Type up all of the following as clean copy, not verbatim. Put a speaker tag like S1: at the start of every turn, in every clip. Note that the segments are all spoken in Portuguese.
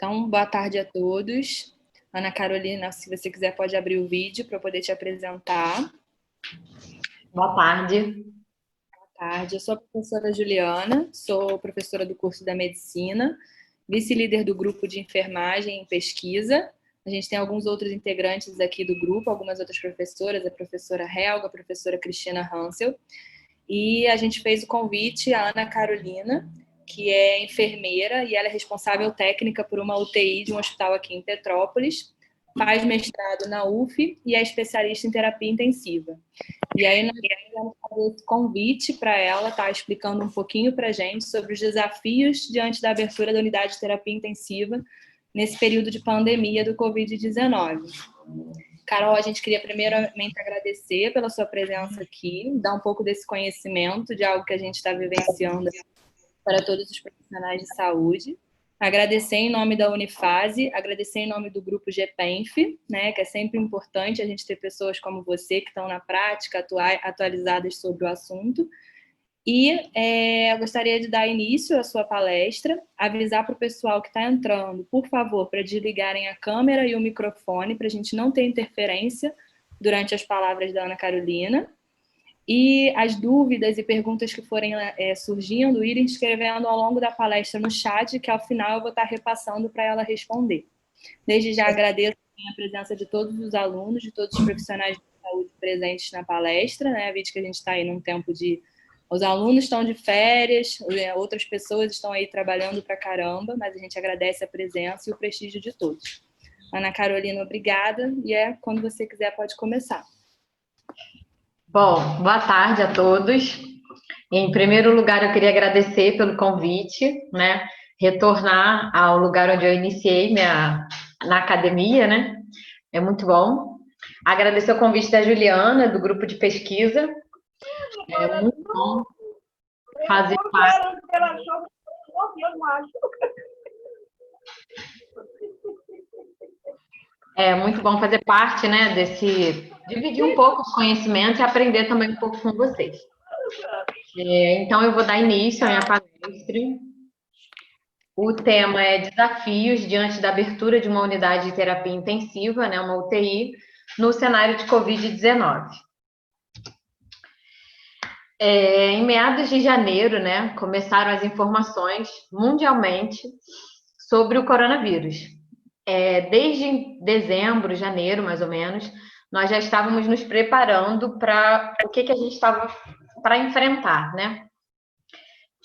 S1: Então, boa tarde a todos. Ana Carolina, se você quiser, pode abrir o vídeo para eu poder te apresentar.
S2: Boa tarde.
S1: Boa tarde. Eu sou a professora Juliana, sou professora do curso da Medicina, vice-líder do grupo de enfermagem e pesquisa. A gente tem alguns outros integrantes aqui do grupo, algumas outras professoras, a professora Helga, a professora Cristina Hansel. E a gente fez o convite à Ana Carolina, que é enfermeira e ela é responsável técnica por uma UTI de um hospital aqui em Petrópolis, faz mestrado na UF e é especialista em terapia intensiva. E aí nós vamos fazer esse convite para ela estar explicando um pouquinho para a gente sobre os desafios diante da abertura da unidade de terapia intensiva nesse período de pandemia do Covid-19. Carol, a gente queria primeiramente agradecer pela sua presença aqui, dar um pouco desse conhecimento de algo que a gente está vivenciando para todos os profissionais de saúde. Agradecer em nome da Unifase, agradecer em nome do grupo GPENF, né, que é sempre importante a gente ter pessoas como você que estão na prática, atualizadas sobre o assunto. E eu gostaria de dar início à sua palestra, avisar para o pessoal que está entrando, por favor, para desligarem a câmera e o microfone, para a gente não ter interferência durante as palavras da Ana Carolina. E as dúvidas e perguntas que forem surgindo, irem escrevendo ao longo da palestra no chat, que ao final eu vou estar repassando para ela responder. Desde já agradeço a presença de todos os alunos, de todos os profissionais de saúde presentes na palestra, né? Vídeo que a gente está aí num tempo de... Os alunos estão de férias, outras pessoas estão aí trabalhando pra caramba, mas a gente agradece a presença e o prestígio de todos. Ana Carolina, obrigada, e quando você quiser pode começar.
S2: Bom, boa tarde a todos. Em primeiro lugar, eu queria agradecer pelo convite, né? Retornar ao lugar onde eu iniciei na academia, né? É muito bom. Agradecer o convite da Juliana, do grupo de pesquisa. É muito bom fazer parte. É muito bom fazer parte, né, dividir um pouco os conhecimentos e aprender também um pouco com vocês. Então, eu vou dar início à minha palestra. O tema é desafios diante da abertura de uma unidade de terapia intensiva, né, uma UTI, no cenário de Covid-19. Em meados de janeiro, né, começaram as informações mundialmente sobre o coronavírus. Desde dezembro, janeiro, mais ou menos, nós já estávamos nos preparando para o que a gente estava para enfrentar, né?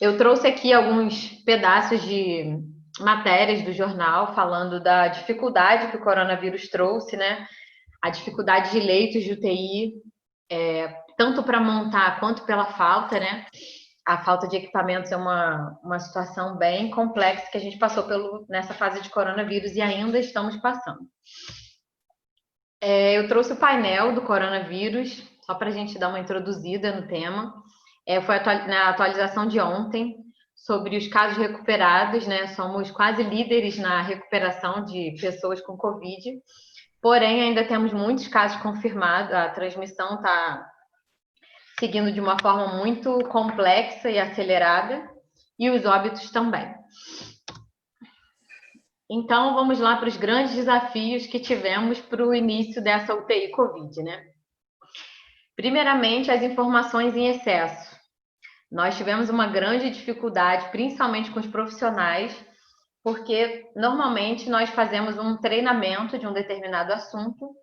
S2: Eu trouxe aqui alguns pedaços de matérias do jornal falando da dificuldade que o coronavírus trouxe, né? A dificuldade de leitos de UTI, tanto para montar quanto pela falta, né? A falta de equipamentos é uma situação bem complexa que a gente passou nessa fase de coronavírus e ainda estamos passando. Eu trouxe o painel do coronavírus, só para a gente dar uma introduzida no tema. Foi na atualização de ontem sobre os casos recuperados, né? Somos quase líderes na recuperação de pessoas com Covid, porém ainda temos muitos casos confirmados, a transmissão está seguindo de uma forma muito complexa e acelerada, e os óbitos também. Então, vamos lá para os grandes desafios que tivemos para o início dessa UTI Covid, né? Primeiramente, as informações em excesso. Nós tivemos uma grande dificuldade, principalmente com os profissionais, porque normalmente nós fazemos um treinamento de um determinado assunto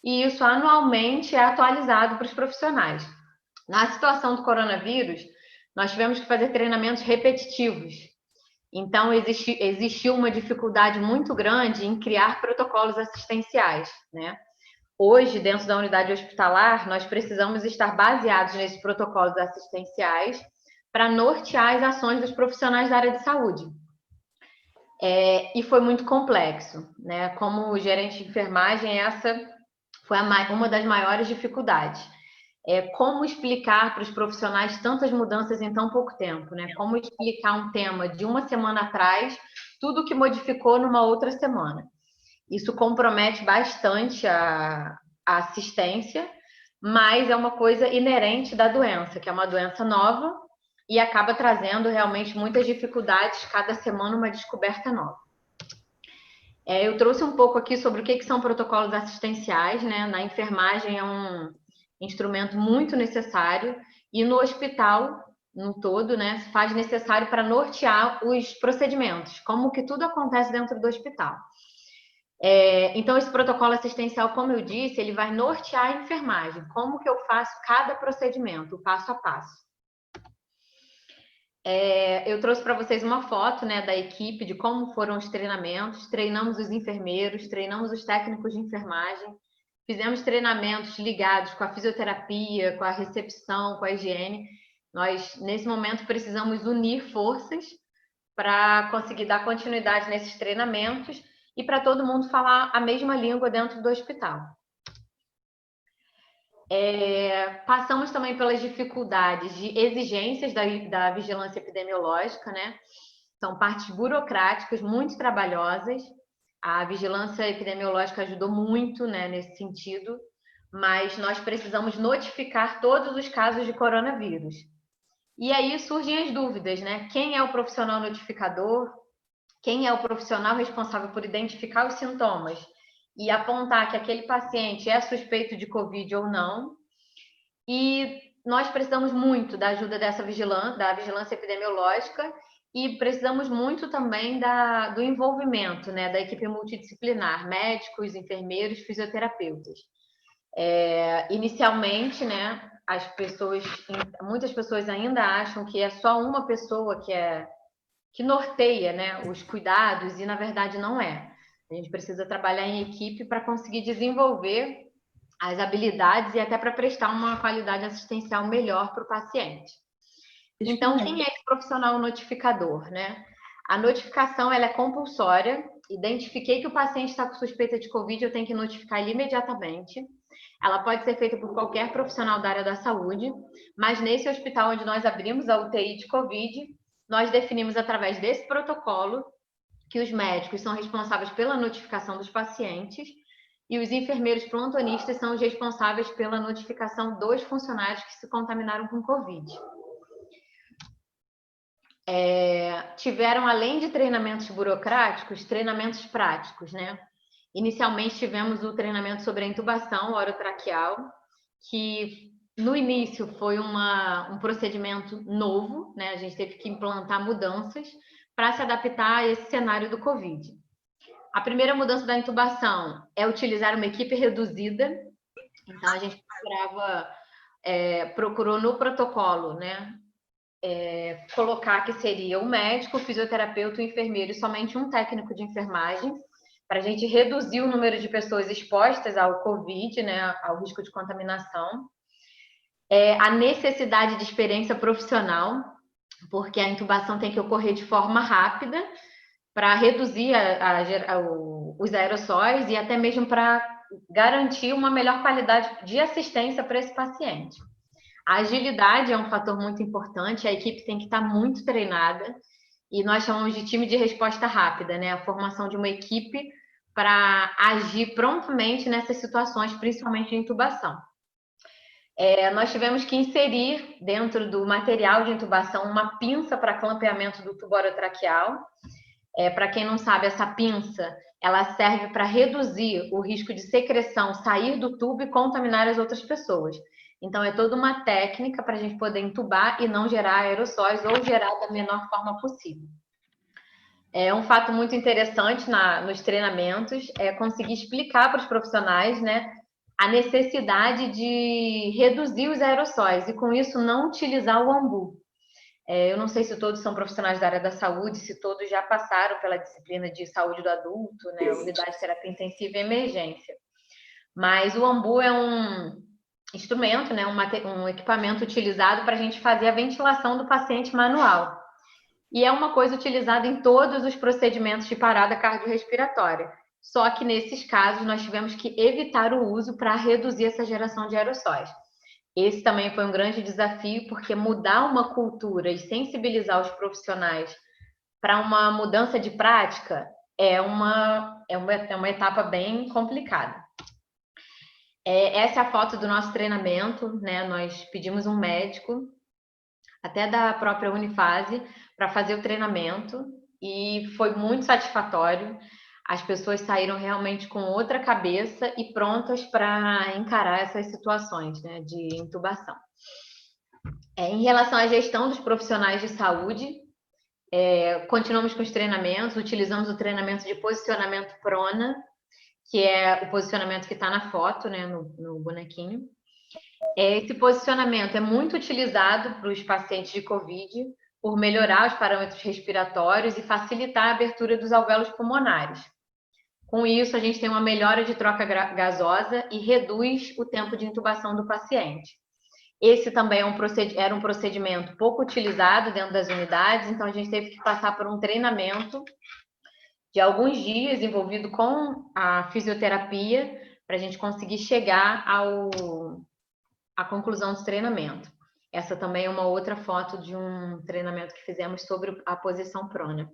S2: e isso anualmente é atualizado para os profissionais. Na situação do coronavírus, nós tivemos que fazer treinamentos repetitivos. Então, existiu uma dificuldade muito grande em criar protocolos assistenciais, né? Hoje, dentro da unidade hospitalar, nós precisamos estar baseados nesses protocolos assistenciais para nortear as ações dos profissionais da área de saúde. E foi muito complexo, né? Como gerente de enfermagem, essa foi uma das maiores dificuldades. Como explicar para os profissionais tantas mudanças em tão pouco tempo, né? Como explicar um tema de uma semana atrás, tudo que modificou numa outra semana. Isso compromete bastante a assistência, mas é uma coisa inerente da doença, que é uma doença nova e acaba trazendo realmente muitas dificuldades, cada semana uma descoberta nova. Eu trouxe um pouco aqui sobre o que são protocolos assistenciais, né? Na enfermagem é um instrumento muito necessário e no hospital, no todo, né, se faz necessário para nortear os procedimentos, como que tudo acontece dentro do hospital. Então, esse protocolo assistencial, como eu disse, ele vai nortear a enfermagem, como que eu faço cada procedimento, o passo a passo. Eu trouxe para vocês uma foto, né, da equipe, de como foram os treinamentos. Treinamos os enfermeiros, treinamos os técnicos de enfermagem, fizemos treinamentos ligados com a fisioterapia, com a recepção, com a higiene. Nós, nesse momento, precisamos unir forças para conseguir dar continuidade nesses treinamentos e para todo mundo falar a mesma língua dentro do hospital. Passamos também pelas dificuldades de exigências da vigilância epidemiológica, né? São partes burocráticas muito trabalhosas. A vigilância epidemiológica ajudou muito, né, nesse sentido, mas nós precisamos notificar todos os casos de coronavírus. E aí surgem as dúvidas, né? Quem é o profissional notificador? Quem é o profissional responsável por identificar os sintomas e apontar que aquele paciente é suspeito de Covid ou não? E nós precisamos muito da ajuda dessa da vigilância epidemiológica e precisamos muito também do envolvimento, né, da equipe multidisciplinar, médicos, enfermeiros, fisioterapeutas. Inicialmente, né, muitas pessoas ainda acham que é só uma pessoa que norteia, né, os cuidados, e na verdade não é. A gente precisa trabalhar em equipe para conseguir desenvolver as habilidades e até para prestar uma qualidade assistencial melhor para o paciente. Então, quem é esse profissional notificador, né? A notificação ela é compulsória. Identifiquei que o paciente está com suspeita de Covid, eu tenho que notificar ele imediatamente. Ela pode ser feita por qualquer profissional da área da saúde, mas nesse hospital onde nós abrimos a UTI de Covid, nós definimos através desse protocolo que os médicos são responsáveis pela notificação dos pacientes e os enfermeiros plantonistas são os responsáveis pela notificação dos funcionários que se contaminaram com Covid. Tiveram, além de treinamentos burocráticos, treinamentos práticos, né? Inicialmente tivemos o treinamento sobre a intubação orotraqueal, que no início foi um procedimento novo, né? A gente teve que implantar mudanças para se adaptar a esse cenário do Covid. A primeira mudança da intubação é utilizar uma equipe reduzida. Então, a gente procurou no protocolo, né, colocar que seria o médico, o fisioterapeuta, o enfermeiro e somente um técnico de enfermagem, para a gente reduzir o número de pessoas expostas ao Covid, né, ao risco de contaminação. A necessidade de experiência profissional, porque a intubação tem que ocorrer de forma rápida, para reduzir os aerossóis e até mesmo para garantir uma melhor qualidade de assistência para esse paciente. A agilidade é um fator muito importante, a equipe tem que estar muito treinada e nós chamamos de time de resposta rápida, né? A formação de uma equipe para agir prontamente nessas situações, principalmente de intubação. Nós tivemos que inserir dentro do material de intubação uma pinça para clampeamento do tubo orotraqueal. Para quem não sabe, essa pinça ela serve para reduzir o risco de secreção sair do tubo e contaminar as outras pessoas. Então, é toda uma técnica para a gente poder entubar e não gerar aerossóis ou gerar da menor forma possível. Um fato muito interessante nos treinamentos é conseguir explicar para os profissionais, né, a necessidade de reduzir os aerossóis e, com isso, não utilizar o ambu. Eu não sei se todos são profissionais da área da saúde, se todos já passaram pela disciplina de saúde do adulto, né, unidade de terapia intensiva e emergência. Mas o ambu é um instrumento, né, um equipamento utilizado para a gente fazer a ventilação do paciente manual. E é uma coisa utilizada em todos os procedimentos de parada cardiorrespiratória. Só que nesses casos nós tivemos que evitar o uso para reduzir essa geração de aerossóis. Esse também foi um grande desafio, porque mudar uma cultura e sensibilizar os profissionais para uma mudança de prática é uma etapa bem complicada. Essa é a foto do nosso treinamento, né? Nós pedimos um médico, até da própria Unifase, para fazer o treinamento e foi muito satisfatório. as pessoas saíram realmente com outra cabeça e prontas para encarar essas situações, né, de intubação. Em relação à gestão dos profissionais de saúde, continuamos com os treinamentos, utilizamos o treinamento de posicionamento prona, que é o posicionamento que está na foto, né, no bonequinho. Esse posicionamento é muito utilizado para os pacientes de COVID, por melhorar os parâmetros respiratórios e facilitar a abertura dos alvéolos pulmonares. Com isso, a gente tem uma melhora de troca gasosa e reduz o tempo de intubação do paciente. Esse também era um procedimento pouco utilizado dentro das unidades, então a gente teve que passar por um treinamento de alguns dias envolvido com a fisioterapia para a gente conseguir chegar à conclusão do treinamento. Essa também é uma outra foto de um treinamento que fizemos sobre a posição prona.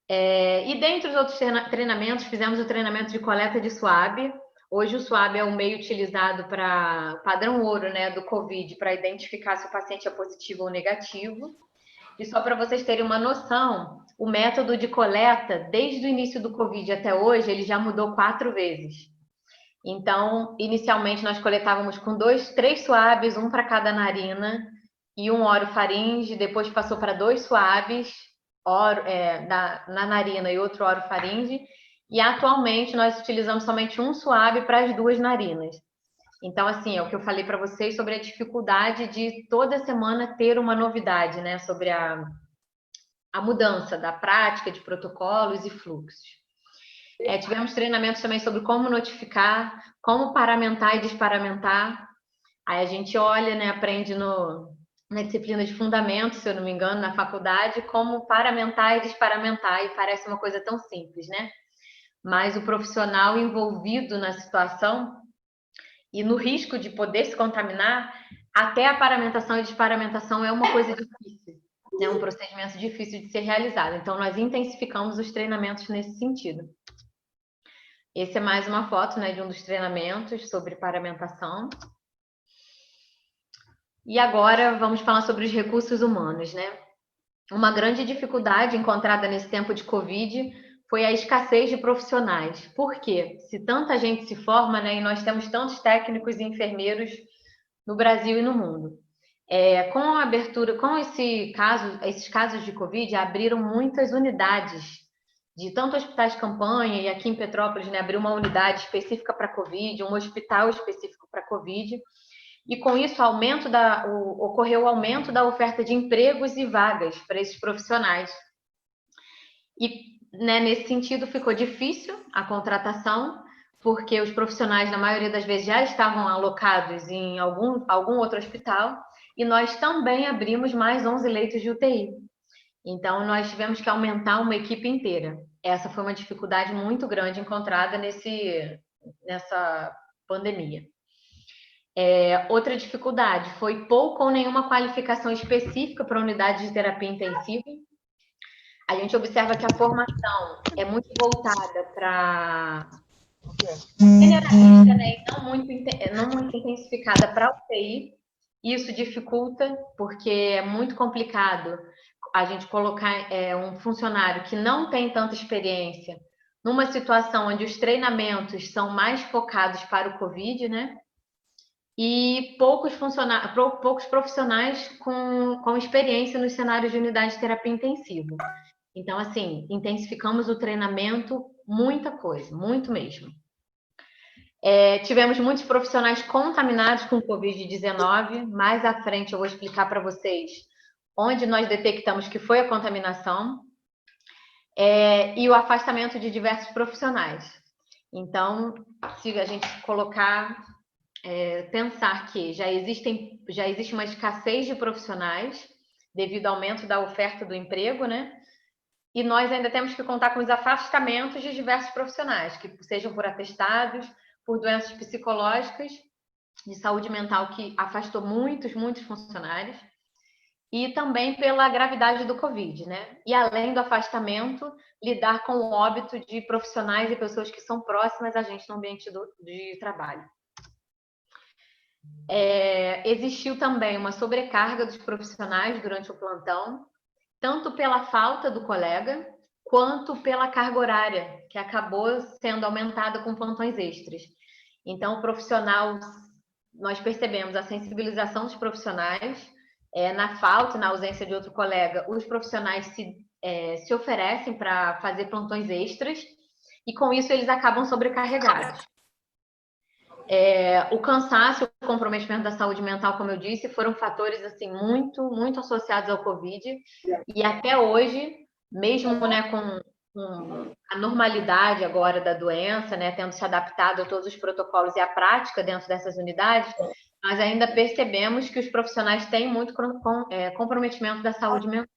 S2: E dentre os outros treinamentos, fizemos o treinamento de coleta de suave. Hoje o suave é o meio utilizado para padrão ouro, né, do COVID, para identificar se o paciente é positivo ou negativo. E só para vocês terem uma noção, o método de coleta, desde o início do COVID até hoje, ele já mudou 4 vezes. Então, inicialmente nós coletávamos com 3 suaves, um para cada narina e um orofaringe, depois passou para 2 suaves na narina e outro orofaringe, e atualmente nós utilizamos somente um suave para as 2 narinas. Então, assim, é o que eu falei para vocês sobre a dificuldade de toda semana ter uma novidade, né, sobre a mudança da prática de protocolos e fluxos. Tivemos treinamentos também sobre como notificar, como paramentar e desparamentar. Aí a gente olha, né, aprende na disciplina de fundamentos, se eu não me engano, na faculdade, como paramentar e desparamentar, e parece uma coisa tão simples, né? Mas o profissional envolvido na situação e no risco de poder se contaminar, até a paramentação e desparamentação é uma coisa difícil, é um procedimento difícil de ser realizado. Então, nós intensificamos os treinamentos nesse sentido. Esse é mais uma foto, né, de um dos treinamentos sobre paramentação. E agora vamos falar sobre os recursos humanos, né? Uma grande dificuldade encontrada nesse tempo de Covid foi a escassez de profissionais. Por quê? Se tanta gente se forma, né, e nós temos tantos técnicos e enfermeiros no Brasil e no mundo. Com a abertura, com esses casos de Covid, abriram muitas unidades de tanto hospitais de campanha, e aqui em Petrópolis, né, abriu uma unidade específica para Covid, um hospital específico para Covid, e com isso ocorreu o aumento da oferta de empregos e vagas para esses profissionais. E, né, nesse sentido ficou difícil a contratação, porque os profissionais, na maioria das vezes, já estavam alocados em algum outro hospital, e nós também abrimos mais 11 leitos de UTI. Então, nós tivemos que aumentar uma equipe inteira. Essa foi uma dificuldade muito grande encontrada nessa pandemia. Outra dificuldade foi pouco ou nenhuma qualificação específica para unidade de terapia intensiva. A gente observa que a formação é muito voltada para generalista, né, e não muito intensificada para UTI. Isso dificulta, porque é muito complicado a gente colocar um funcionário que não tem tanta experiência numa situação onde os treinamentos são mais focados para o COVID, né? E poucos profissionais com experiência nos cenários de unidade de terapia intensiva. Então, assim, intensificamos o treinamento, muita coisa, muito mesmo. Tivemos muitos profissionais contaminados com Covid-19. Mais à frente eu vou explicar para vocês onde nós detectamos que foi a contaminação. E o afastamento de diversos profissionais. Então, se a gente pensar que já existe uma escassez de profissionais devido ao aumento da oferta do emprego, né? E nós ainda temos que contar com os afastamentos de diversos profissionais, que sejam por atestados, por doenças psicológicas, de saúde mental, que afastou muitos funcionários, e também pela gravidade do Covid, né? E além do afastamento, lidar com o óbito de profissionais e pessoas que são próximas a gente no ambiente de trabalho. Existiu também uma sobrecarga dos profissionais durante o plantão, tanto pela falta do colega, quanto pela carga horária, que acabou sendo aumentada com plantões extras. Então, o profissional, nós percebemos a sensibilização dos profissionais, na falta, na ausência de outro colega, os profissionais se oferecem para fazer plantões extras e, com isso, eles acabam sobrecarregados. O cansaço, o comprometimento da saúde mental, como eu disse, foram fatores assim muito associados ao Covid, e até hoje, mesmo, né, com a normalidade agora da doença, né, tendo se adaptado a todos os protocolos e a prática dentro dessas unidades, nós ainda percebemos que os profissionais têm muito comprometimento da saúde mental.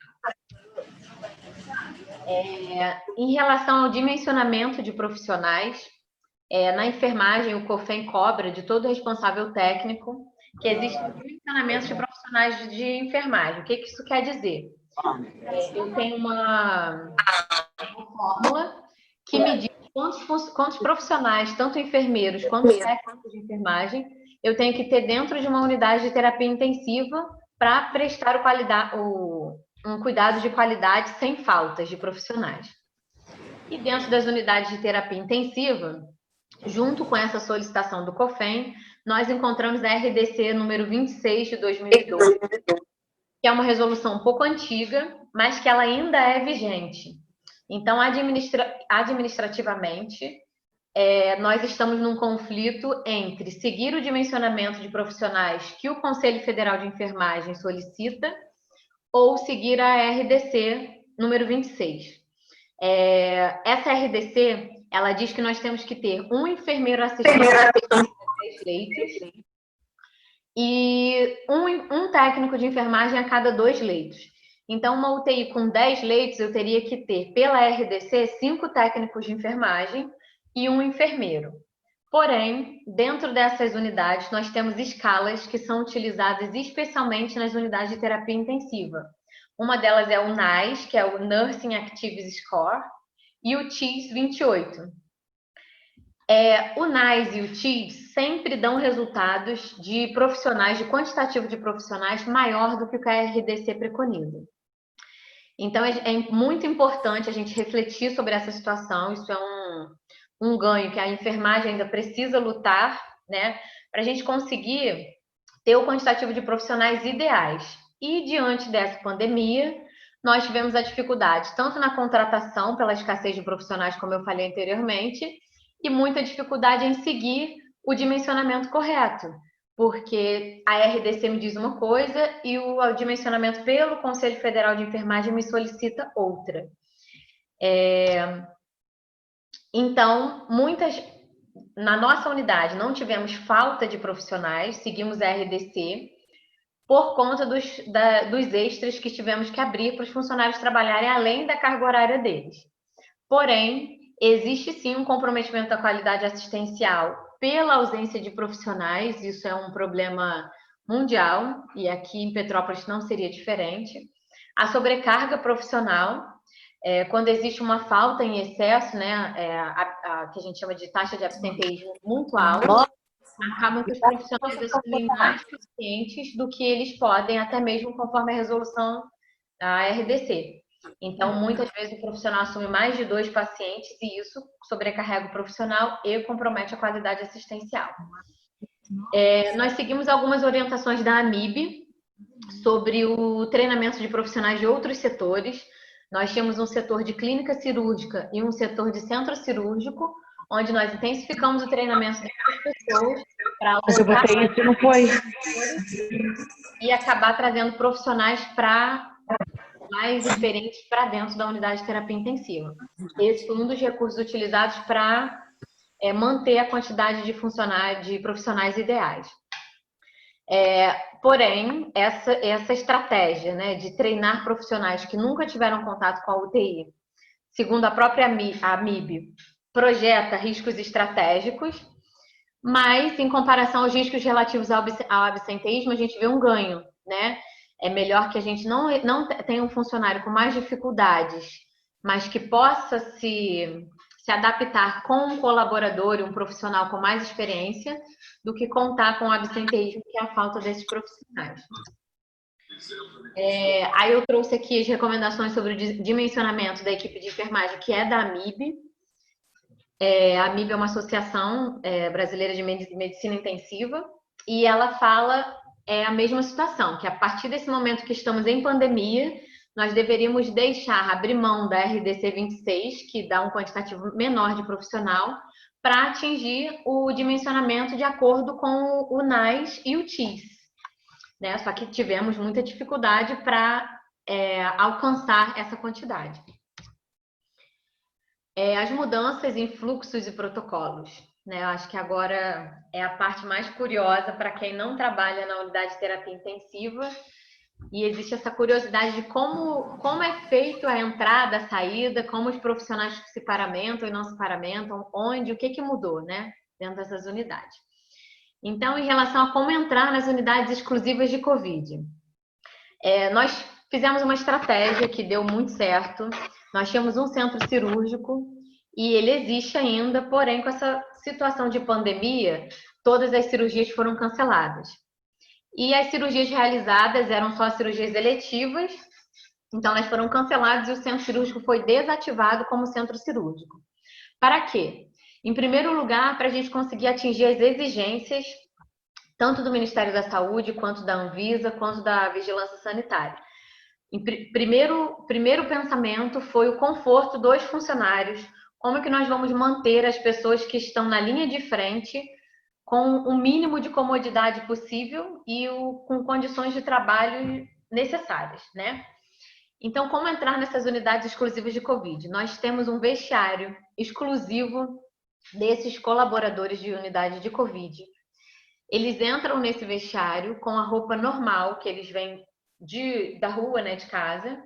S2: Em relação ao dimensionamento de profissionais, na enfermagem, o COFEM cobra de todo responsável técnico que existem dimensionamentos de profissionais de enfermagem. O que isso quer dizer? Eu tenho uma fórmula que me diz quantos profissionais, tanto enfermeiros quanto técnicos de enfermagem, eu tenho que ter dentro de uma unidade de terapia intensiva para prestar um cuidado de qualidade sem faltas de profissionais. E dentro das unidades de terapia intensiva, junto com essa solicitação do COFEM, nós encontramos a RDC número 26 de 2012, que é uma resolução um pouco antiga, mas que ela ainda é vigente. Então, administrativamente, nós estamos num conflito entre seguir o dimensionamento de profissionais que o Conselho Federal de Enfermagem solicita ou seguir a RDC número 26. Essa RDC, ela diz que nós temos que ter um enfermeiro assistente a 10 leitos e um técnico de enfermagem a cada 2 leitos. Então, uma UTI com 10 leitos, eu teria que ter, pela RDC, 5 técnicos de enfermagem e um enfermeiro. Porém, dentro dessas unidades, nós temos escalas que são utilizadas especialmente nas unidades de terapia intensiva. Uma delas é o NAS, que é o Nursing Activities Score, e o TIS 28. O NAS e o TIS sempre dão resultados de profissionais, de quantitativo de profissionais maior do que o que a RDC preconiza. Então, é muito importante a gente refletir sobre essa situação. Isso é um ganho que a enfermagem ainda precisa lutar, né, para a gente conseguir ter o quantitativo de profissionais ideais. E, diante dessa pandemia, nós tivemos a dificuldade, tanto na contratação, pela escassez de profissionais, como eu falei anteriormente, e muita dificuldade em seguir o dimensionamento correto, porque a RDC me diz uma coisa e o dimensionamento pelo Conselho Federal de Enfermagem me solicita outra. Então, na nossa unidade não tivemos falta de profissionais, seguimos a RDC por conta dos extras que tivemos que abrir para os funcionários trabalharem além da carga horária deles. Porém, existe sim um comprometimento da qualidade assistencial pela ausência de profissionais, isso é um problema mundial, e aqui em Petrópolis não seria diferente. A sobrecarga profissional, quando existe uma falta em excesso, né, que a gente chama de taxa de absenteísmo muito alta, acabam que os profissionais assumem mais pacientes do que eles podem, até mesmo conforme a resolução da RDC. Então, muitas vezes o profissional assume mais de 2 pacientes e isso sobrecarrega o profissional e compromete a qualidade assistencial. Nós seguimos algumas orientações da AMIB sobre o treinamento de profissionais de outros setores. Nós tínhamos um setor de clínica cirúrgica e um setor de centro cirúrgico, onde nós intensificamos o treinamento dessas pessoas para alocar
S3: isso, não foi?
S2: e acabar trazendo profissionais mais experientes para dentro da unidade de terapia intensiva. Esse foi um dos recursos utilizados para manter a quantidade de profissionais ideais. Porém, essa estratégia, né, de treinar profissionais que nunca tiveram contato com a UTI, segundo a própria AMIB, projeta riscos estratégicos, mas em comparação aos riscos relativos ao absenteísmo, a gente vê um ganho, né? É melhor que a gente não tenha um funcionário com mais dificuldades, mas que possa se adaptar com um colaborador e um profissional com mais experiência, do que contar com o absenteísmo, que é a falta desses profissionais. Aí eu trouxe aqui as recomendações sobre o dimensionamento da equipe de enfermagem, que é da AMIB. A AMIB é uma associação brasileira de medicina intensiva, e ela fala a mesma situação, que a partir desse momento que estamos em pandemia, nós deveríamos abrir mão da RDC 26, que dá um quantitativo menor de profissional, para atingir o dimensionamento de acordo com o NAS e o TIS. Né? Só que tivemos muita dificuldade para alcançar essa quantidade. As mudanças em fluxos e protocolos. Né? Eu acho que agora é a parte mais curiosa para quem não trabalha na unidade de terapia intensiva, e existe essa curiosidade de como é feito a entrada, a saída, como os profissionais se paramentam e não se paramentam, onde, o que mudou, né, dentro dessas unidades. Então, em relação a como entrar nas unidades exclusivas de Covid, nós fizemos uma estratégia que deu muito certo. Nós tínhamos um centro cirúrgico e ele existe ainda, porém, com essa situação de pandemia, todas as cirurgias foram canceladas. E as cirurgias realizadas eram só cirurgias eletivas, então elas foram canceladas e o centro cirúrgico foi desativado como centro cirúrgico. Para quê? Em primeiro lugar, para a gente conseguir atingir as exigências tanto do Ministério da Saúde, quanto da Anvisa, quanto da Vigilância Sanitária. Primeiro pensamento foi o conforto dos funcionários, como que nós vamos manter as pessoas que estão na linha de frente com o mínimo de comodidade possível e com condições de trabalho necessárias, né? Então, como entrar nessas unidades exclusivas de Covid? Nós temos um vestiário exclusivo desses colaboradores de unidade de Covid. Eles entram nesse vestiário com a roupa normal, que eles vêm da rua, né, de casa,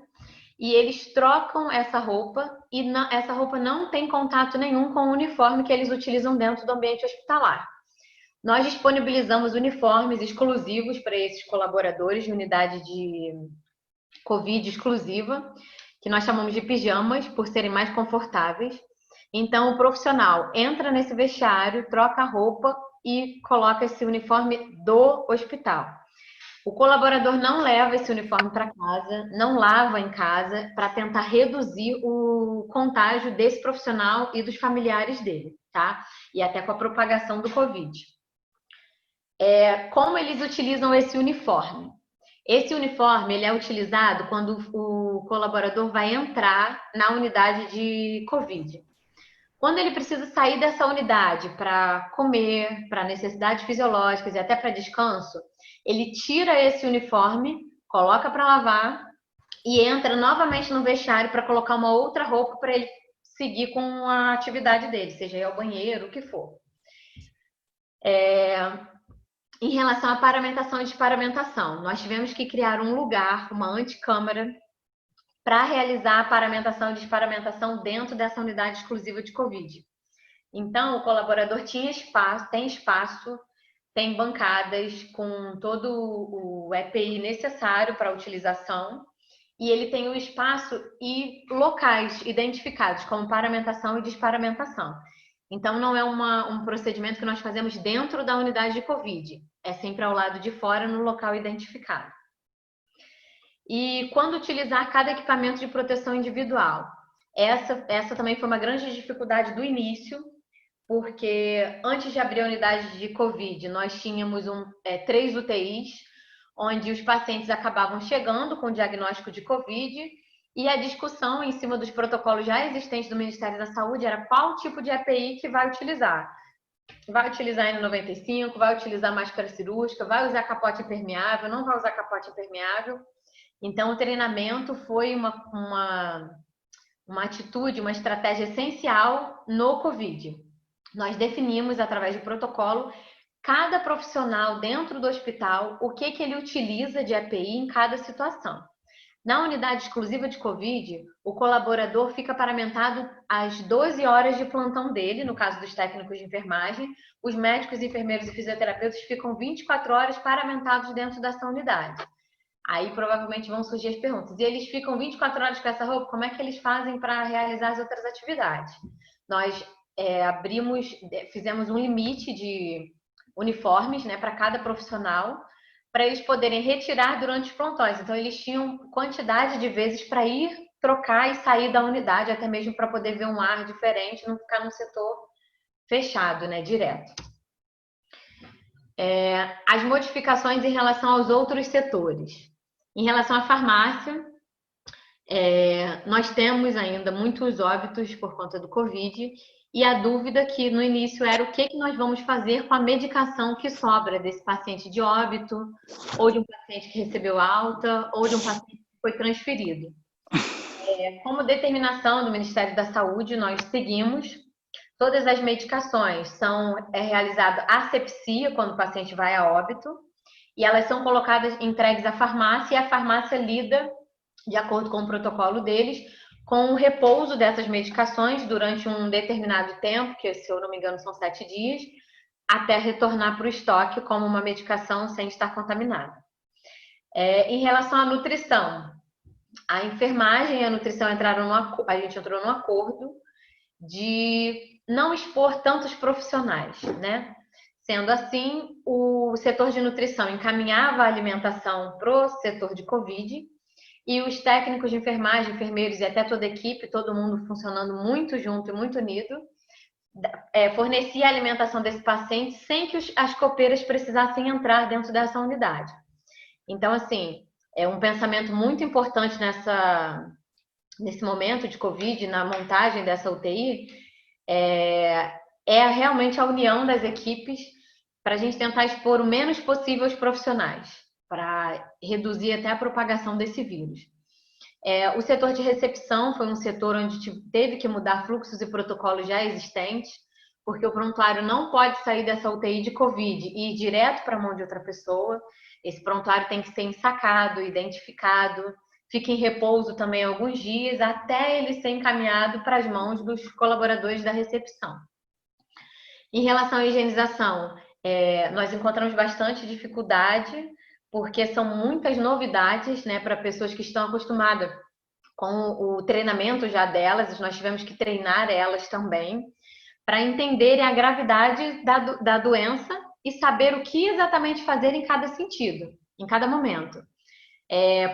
S2: e eles trocam essa roupa, e essa roupa não tem contato nenhum com o uniforme que eles utilizam dentro do ambiente hospitalar. Nós disponibilizamos uniformes exclusivos para esses colaboradores de unidade de Covid exclusiva, que nós chamamos de pijamas, por serem mais confortáveis. Então, o profissional entra nesse vestiário, troca a roupa e coloca esse uniforme do hospital. O colaborador não leva esse uniforme para casa, não lava em casa, para tentar reduzir o contágio desse profissional e dos familiares dele, tá? E até com a propagação do Covid. Como eles utilizam esse uniforme? Esse uniforme ele é utilizado quando o colaborador vai entrar na unidade de Covid. Quando ele precisa sair dessa unidade para comer, para necessidades fisiológicas e até para descanso, ele tira esse uniforme, coloca para lavar e entra novamente no vestiário para colocar uma outra roupa para ele seguir com a atividade dele, seja ir ao banheiro, o que for. Em relação à paramentação e desparamentação, nós tivemos que criar um lugar, uma antecâmara, para realizar a paramentação e desparamentação dentro dessa unidade exclusiva de Covid. Então, o colaborador tem espaço, tem bancadas com todo o EPI necessário para a utilização, e ele tem o espaço e locais identificados como paramentação e desparamentação. Então, não é um procedimento que nós fazemos dentro da unidade de Covid, é sempre ao lado de fora, no local identificado. E quando utilizar cada equipamento de proteção individual? Essa também foi uma grande dificuldade do início, porque antes de abrir a unidade de Covid, nós tínhamos 3 UTIs, onde os pacientes acabavam chegando com diagnóstico de Covid, e a discussão em cima dos protocolos já existentes do Ministério da Saúde era qual tipo de EPI que vai utilizar. Vai utilizar N95, vai utilizar máscara cirúrgica, vai usar capote impermeável, não vai usar capote impermeável. Então, o treinamento foi uma atitude, uma estratégia essencial no Covid. Nós definimos, através de protocolo, cada profissional dentro do hospital, o que ele utiliza de EPI em cada situação. Na unidade exclusiva de Covid, o colaborador fica paramentado às 12 horas de plantão dele, no caso dos técnicos de enfermagem. Os médicos, enfermeiros e fisioterapeutas ficam 24 horas paramentados dentro dessa unidade. Aí provavelmente vão surgir as perguntas. E eles ficam 24 horas com essa roupa? Como é que eles fazem para realizar as outras atividades? Nós fizemos um limite de uniformes, né, para cada profissional, para eles poderem retirar durante os plantões. Então, eles tinham quantidade de vezes para ir trocar e sair da unidade, até mesmo para poder ver um ar diferente, não ficar num setor fechado, né, direto. As modificações em relação aos outros setores. Em relação à farmácia, nós temos ainda muitos óbitos por conta do Covid, e a dúvida que no início era o que nós vamos fazer com a medicação que sobra desse paciente de óbito, ou de um paciente que recebeu alta, ou de um paciente que foi transferido. Como determinação do Ministério da Saúde, nós seguimos todas as medicações. São realizada asepsia quando o paciente vai a óbito, e elas são colocadas, entregues à farmácia, e a farmácia lida, de acordo com o protocolo deles, com o repouso dessas medicações durante um determinado tempo, que se eu não me engano são 7 dias, até retornar para o estoque como uma medicação sem estar contaminada. Em relação à nutrição, a enfermagem e a nutrição a gente entrou num acordo de não expor tantos profissionais, né? Sendo assim, o setor de nutrição encaminhava a alimentação para o setor de Covid, e os técnicos de enfermagem, enfermeiros e até toda a equipe, todo mundo funcionando muito junto e muito unido, fornecia a alimentação desse paciente sem que as copeiras precisassem entrar dentro dessa unidade. Então, assim, é um pensamento muito importante nesse momento de Covid, na montagem dessa UTI, realmente a união das equipes para a gente tentar expor o menos possível os profissionais, para reduzir até a propagação desse vírus. O setor de recepção foi um setor onde teve que mudar fluxos e protocolos já existentes, porque o prontuário não pode sair dessa UTI de Covid e ir direto para a mão de outra pessoa. Esse prontuário tem que ser ensacado, identificado, fica em repouso também alguns dias, até ele ser encaminhado para as mãos dos colaboradores da recepção. Em relação à higienização, nós encontramos bastante dificuldade, porque são muitas novidades, né, para pessoas que estão acostumadas com o treinamento já delas, nós tivemos que treinar elas também, para entenderem a gravidade da doença e saber o que exatamente fazer em cada sentido, em cada momento.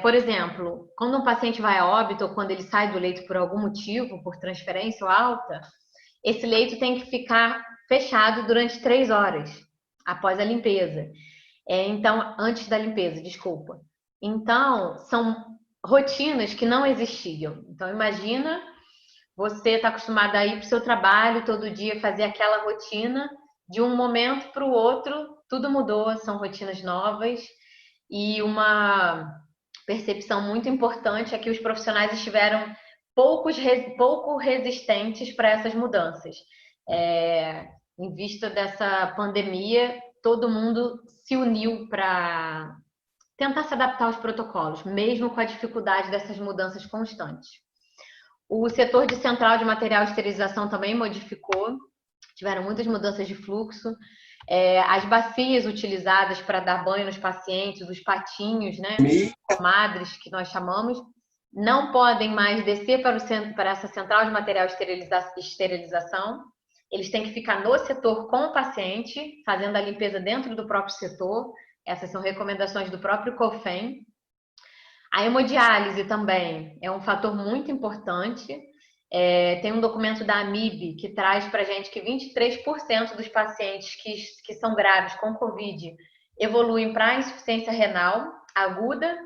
S2: Por exemplo, quando um paciente vai a óbito ou quando ele sai do leito por algum motivo, por transferência ou alta, esse leito tem que ficar fechado durante 3 horas após a limpeza. Então, antes da limpeza, desculpa. Então, são rotinas que não existiam. Então, imagina você está acostumado a ir para o seu trabalho todo dia, fazer aquela rotina, de um momento para o outro, tudo mudou, são rotinas novas, e uma percepção muito importante é que os profissionais estiveram pouco resistentes para essas mudanças. Em vista dessa pandemia, todo mundo se uniu para tentar se adaptar aos protocolos, mesmo com a dificuldade dessas mudanças constantes. O setor de central de material de esterilização também modificou, tiveram muitas mudanças de fluxo. As bacias utilizadas para dar banho nos pacientes, os patinhos, né, comadres, que nós chamamos, não podem mais descer para essa central de material de esterilização. Eles têm que ficar no setor com o paciente, fazendo a limpeza dentro do próprio setor. Essas são recomendações do próprio COFEM. A hemodiálise também é um fator muito importante. Tem um documento da AMIB que traz para a gente que 23% dos pacientes que são graves com Covid evoluem para a insuficiência renal aguda,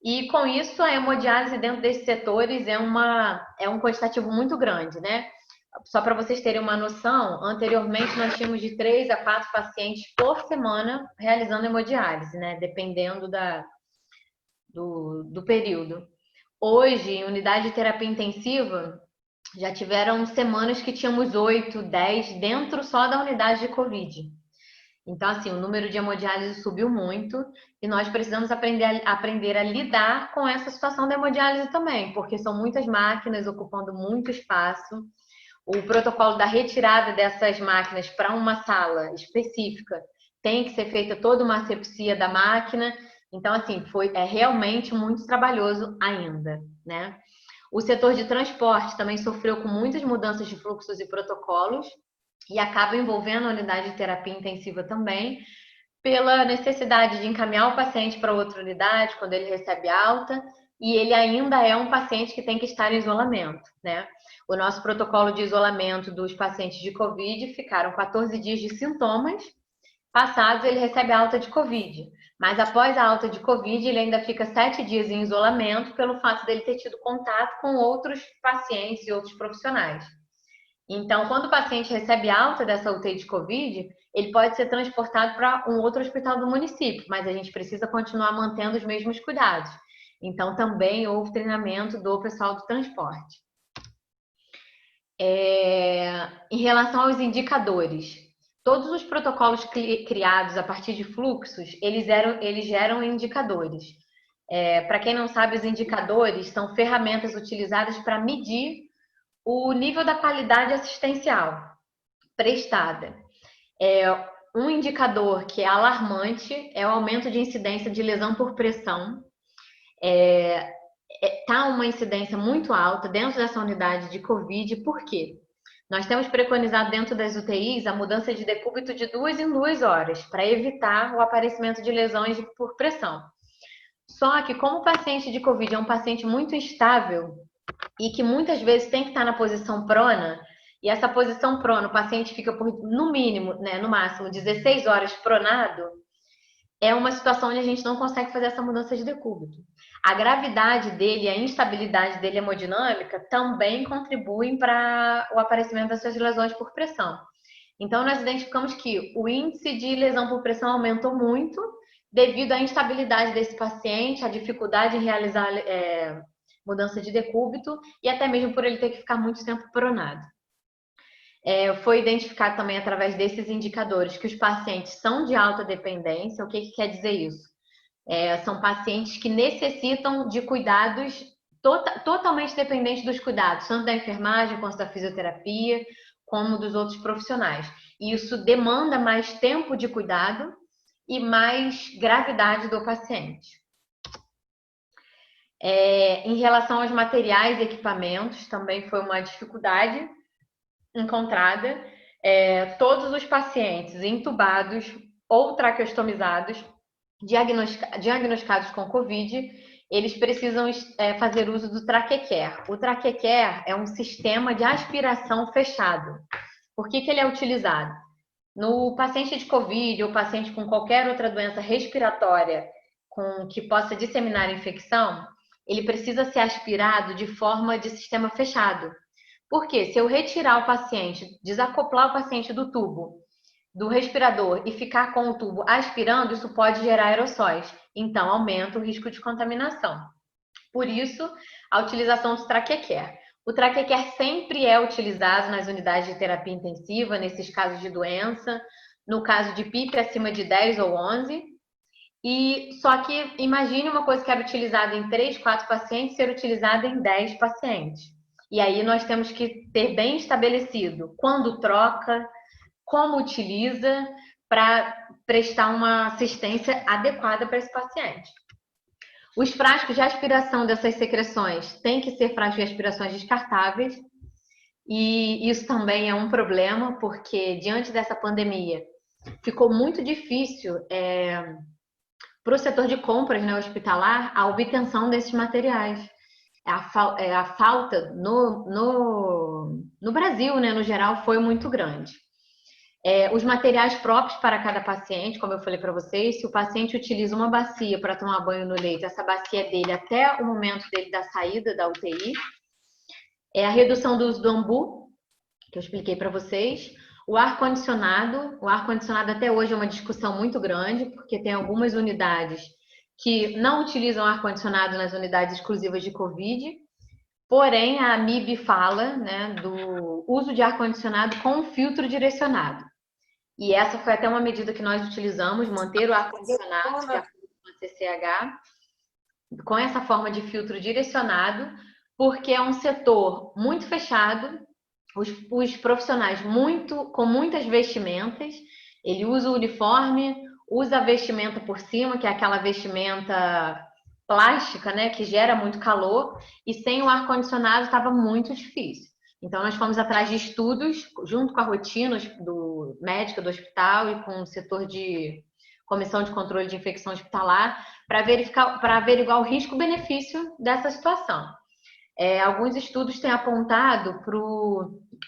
S2: e com isso a hemodiálise dentro desses setores é um quantitativo muito grande, né? Só para vocês terem uma noção, anteriormente nós tínhamos de 3 a 4 pacientes por semana realizando hemodiálise, né? Dependendo do período. Hoje, em unidade de terapia intensiva, já tiveram semanas que tínhamos 8, 10 dentro só da unidade de Covid. Então, assim, o número de hemodiálise subiu muito e nós precisamos aprender a lidar com essa situação da hemodiálise também, porque são muitas máquinas ocupando muito espaço. O protocolo da retirada dessas máquinas para uma sala específica tem que ser feita toda uma asepsia da máquina. Então, assim, é realmente muito trabalhoso ainda, né? O setor de transporte também sofreu com muitas mudanças de fluxos e protocolos e acaba envolvendo a unidade de terapia intensiva também, pela necessidade de encaminhar o paciente para outra unidade quando ele recebe alta, e ele ainda é um paciente que tem que estar em isolamento, né? O nosso protocolo de isolamento dos pacientes de Covid ficaram 14 dias de sintomas, passados ele recebe alta de Covid, mas após a alta de Covid ele ainda fica 7 dias em isolamento pelo fato dele ter tido contato com outros pacientes e outros profissionais. Então, quando o paciente recebe alta dessa UTI de Covid, ele pode ser transportado para um outro hospital do município, mas a gente precisa continuar mantendo os mesmos cuidados. Então, também houve treinamento do pessoal do transporte. Em relação aos indicadores, todos os protocolos criados a partir de fluxos, eles geram indicadores. Para quem não sabe, os indicadores são ferramentas utilizadas para medir o nível da qualidade assistencial prestada. Um indicador que é alarmante é o aumento de incidência de lesão por pressão. Está uma incidência muito alta dentro dessa unidade de Covid, por quê? Nós temos preconizado dentro das UTIs a mudança de decúbito de 2 em 2 horas, para evitar o aparecimento de lesões por pressão. Só que como o paciente de Covid é um paciente muito instável e que muitas vezes tem que estar na posição prona, e essa posição prona, o paciente fica por, no mínimo, né, no máximo, 16 horas pronado, é uma situação onde a gente não consegue fazer essa mudança de decúbito. A gravidade dele, a instabilidade dele hemodinâmica também contribuem para o aparecimento dessas lesões por pressão. Então, nós identificamos que o índice de lesão por pressão aumentou muito devido à instabilidade desse paciente, à dificuldade em realizar mudança de decúbito e até mesmo por ele ter que ficar muito tempo pronado. Foi identificado também através desses indicadores que os pacientes são de alta dependência. O que quer dizer isso? São pacientes que necessitam de cuidados totalmente dependentes dos cuidados, tanto da enfermagem quanto da fisioterapia, como dos outros profissionais. E isso demanda mais tempo de cuidado e mais gravidade do paciente. Em relação aos materiais e equipamentos, também foi uma dificuldade encontrada. Todos os pacientes entubados ou traqueostomizados diagnosticados com Covid, eles precisam fazer uso do TraqueCare. O TraqueCare é um sistema de aspiração fechado. Por que ele é utilizado? No paciente de Covid ou paciente com qualquer outra doença respiratória que possa disseminar a infecção, ele precisa ser aspirado de forma de sistema fechado. Por quê? Se eu retirar o paciente, desacoplar o paciente do tubo, do respirador e ficar com o tubo aspirando, isso pode gerar aerossóis. Então, aumenta o risco de contaminação. Por isso, a utilização do TraqueCare. O TraqueCare sempre é utilizado nas unidades de terapia intensiva, nesses casos de doença, no caso de PIP acima de 10 ou 11. Só que imagine uma coisa que era utilizada em 3, 4 pacientes ser utilizada em 10 pacientes. E aí nós temos que ter bem estabelecido quando troca, como utiliza, para prestar uma assistência adequada para esse paciente. Os frascos de aspiração dessas secreções têm que ser frascos de aspirações descartáveis, e isso também é um problema, porque diante dessa pandemia ficou muito difícil para o setor de compras, né, hospitalar, a obtenção desses materiais. A falta no Brasil, né, no geral, foi muito grande. Os materiais próprios para cada paciente, como eu falei para vocês, se o paciente utiliza uma bacia para tomar banho no leito, essa bacia é dele até o momento dele da saída da UTI. A redução do uso do ambu, que eu expliquei para vocês. O ar-condicionado até hoje é uma discussão muito grande, porque tem algumas unidades que não utilizam ar-condicionado nas unidades exclusivas de Covid, porém a AMIB fala, né, do uso de ar-condicionado com filtro direcionado. E essa foi até uma medida que nós utilizamos, manter o ar-condicionado de acordo com a CCH, com essa forma de filtro direcionado, porque é um setor muito fechado, os profissionais com muitas vestimentas, ele usa o uniforme, usa a vestimenta por cima, que é aquela vestimenta plástica, né, que gera muito calor, e sem o ar-condicionado estava muito difícil. Então, nós fomos atrás de estudos, junto com a rotina do médico do hospital e com o setor Comissão de Controle de Infecção Hospitalar, para averiguar o risco-benefício dessa situação. Alguns estudos têm apontado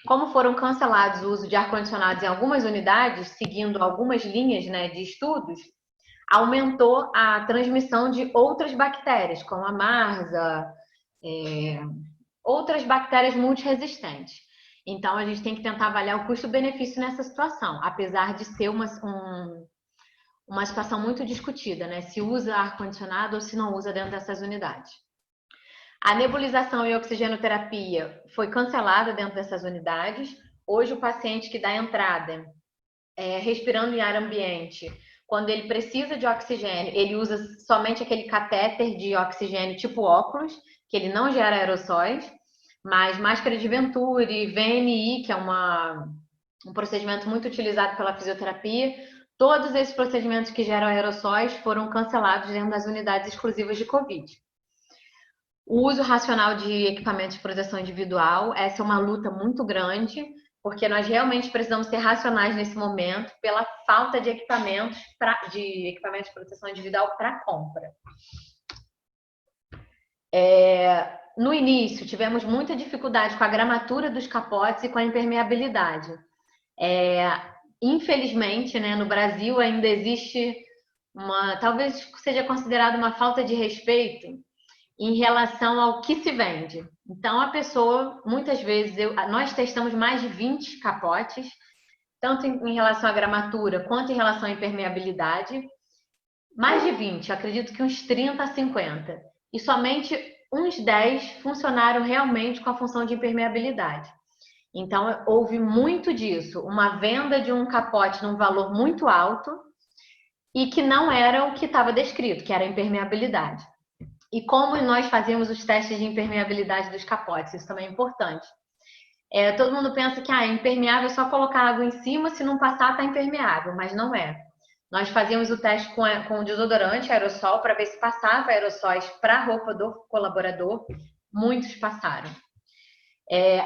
S2: como foram cancelados o uso de ar-condicionados em algumas unidades, seguindo algumas linhas, né, de estudos, aumentou a transmissão de outras bactérias, como a Marsa, outras bactérias multiresistentes. Então, a gente tem que tentar avaliar o custo-benefício nessa situação, apesar de ser uma situação muito discutida, né? Se usa ar-condicionado ou se não usa dentro dessas unidades. A nebulização e oxigenoterapia foi cancelada dentro dessas unidades. Hoje, o paciente que dá entrada, respirando em ar ambiente, quando ele precisa de oxigênio, ele usa somente aquele catéter de oxigênio tipo óculos, que ele não gera aerossóis, mas máscara de Venturi, VNI, que é um procedimento muito utilizado pela fisioterapia, todos esses procedimentos que geram aerossóis foram cancelados dentro das unidades exclusivas de Covid. O uso racional de equipamentos de proteção individual, essa é uma luta muito grande, porque nós realmente precisamos ser racionais nesse momento pela falta de equipamentos de proteção individual para compra. No início, tivemos muita dificuldade com a gramatura dos capotes e com a impermeabilidade. Infelizmente, né, no Brasil ainda existe talvez seja considerado uma falta de respeito em relação ao que se vende. Então, a pessoa, muitas vezes, nós testamos mais de 20 capotes, tanto em relação à gramatura quanto em relação à impermeabilidade. Mais de 20, acredito que uns 30 a 50. E somente uns 10 funcionaram realmente com a função de impermeabilidade. Então, houve muito disso, uma venda de um capote num valor muito alto e que não era o que estava descrito, que era a impermeabilidade. E como nós fazíamos os testes de impermeabilidade dos capotes, isso também é importante. Todo mundo pensa que impermeável é só colocar água em cima, se não passar está impermeável, mas não é. Nós fazíamos o teste com o desodorante aerossol para ver se passava aerossóis para a roupa do colaborador. Muitos passaram.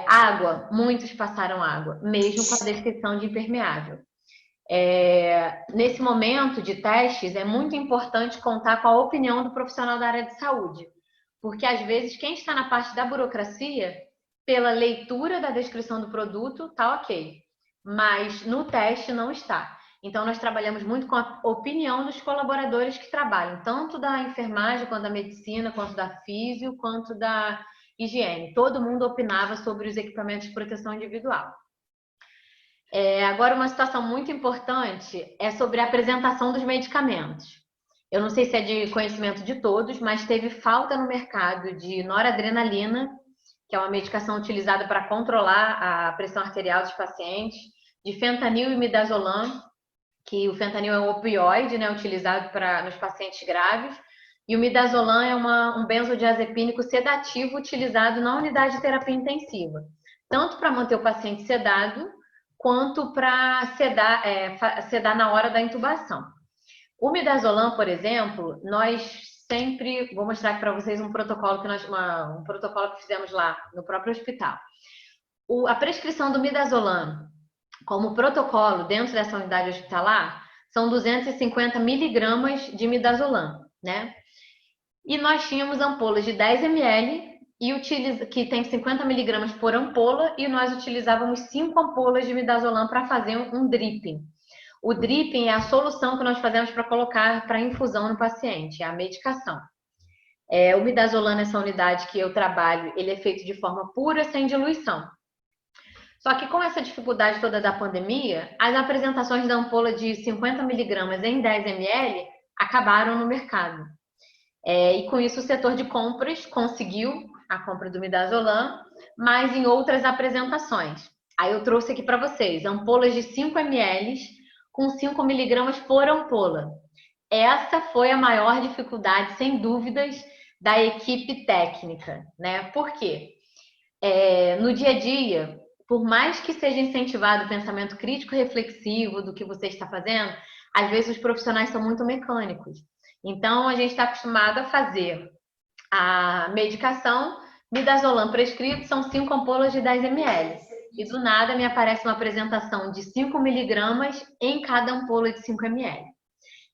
S2: Água, muitos passaram água, mesmo com a descrição de impermeável. Nesse momento de testes, é muito importante contar com a opinião do profissional da área de saúde, porque às vezes quem está na parte da burocracia, pela leitura da descrição do produto, está ok, mas no teste não está. Então, nós trabalhamos muito com a opinião dos colaboradores que trabalham, tanto da enfermagem, quanto da medicina, quanto da físio, quanto da higiene. Todo mundo opinava sobre os equipamentos de proteção individual. Agora, uma situação muito importante é sobre a apresentação dos medicamentos. Eu não sei se é de conhecimento de todos, mas teve falta no mercado de noradrenalina, que é uma medicação utilizada para controlar a pressão arterial dos pacientes, de fentanil e midazolam, que o fentanil é um opioide, né, utilizado nos pacientes graves, e o midazolam é um benzodiazepínico sedativo utilizado na unidade de terapia intensiva, tanto para manter o paciente sedado, quanto para sedar na hora da intubação. O midazolam, por exemplo, nós sempre... Vou mostrar aqui para vocês um protocolo que fizemos lá no próprio hospital. A prescrição do midazolam como protocolo dentro dessa unidade hospitalar são 250 miligramas de midazolam, né? E nós tínhamos ampolas de 10 ml que tem 50 miligramas por ampola, e nós utilizávamos 5 ampolas de midazolam para fazer um dripping. O dripping é a solução que nós fazemos para colocar para infusão no paciente, é a medicação. O midazolam nessa unidade que eu trabalho, ele é feito de forma pura, sem diluição. Só que com essa dificuldade toda da pandemia, as apresentações da ampola de 50 miligramas em 10 ml acabaram no mercado. E com isso o setor de compras conseguiu a compra do midazolam, mas em outras apresentações. Aí eu trouxe aqui para vocês ampolas de 5 ml com 5 miligramas por ampola. Essa foi a maior dificuldade, sem dúvidas, da equipe técnica, né? Por quê? No dia a dia, por mais que seja incentivado o pensamento crítico e reflexivo do que você está fazendo, às vezes os profissionais são muito mecânicos. Então, a gente está acostumado a fazer a medicação, midazolam prescrito, são 5 ampolas de 10 ml. E do nada me aparece uma apresentação de 5 miligramas em cada ampola de 5 ml.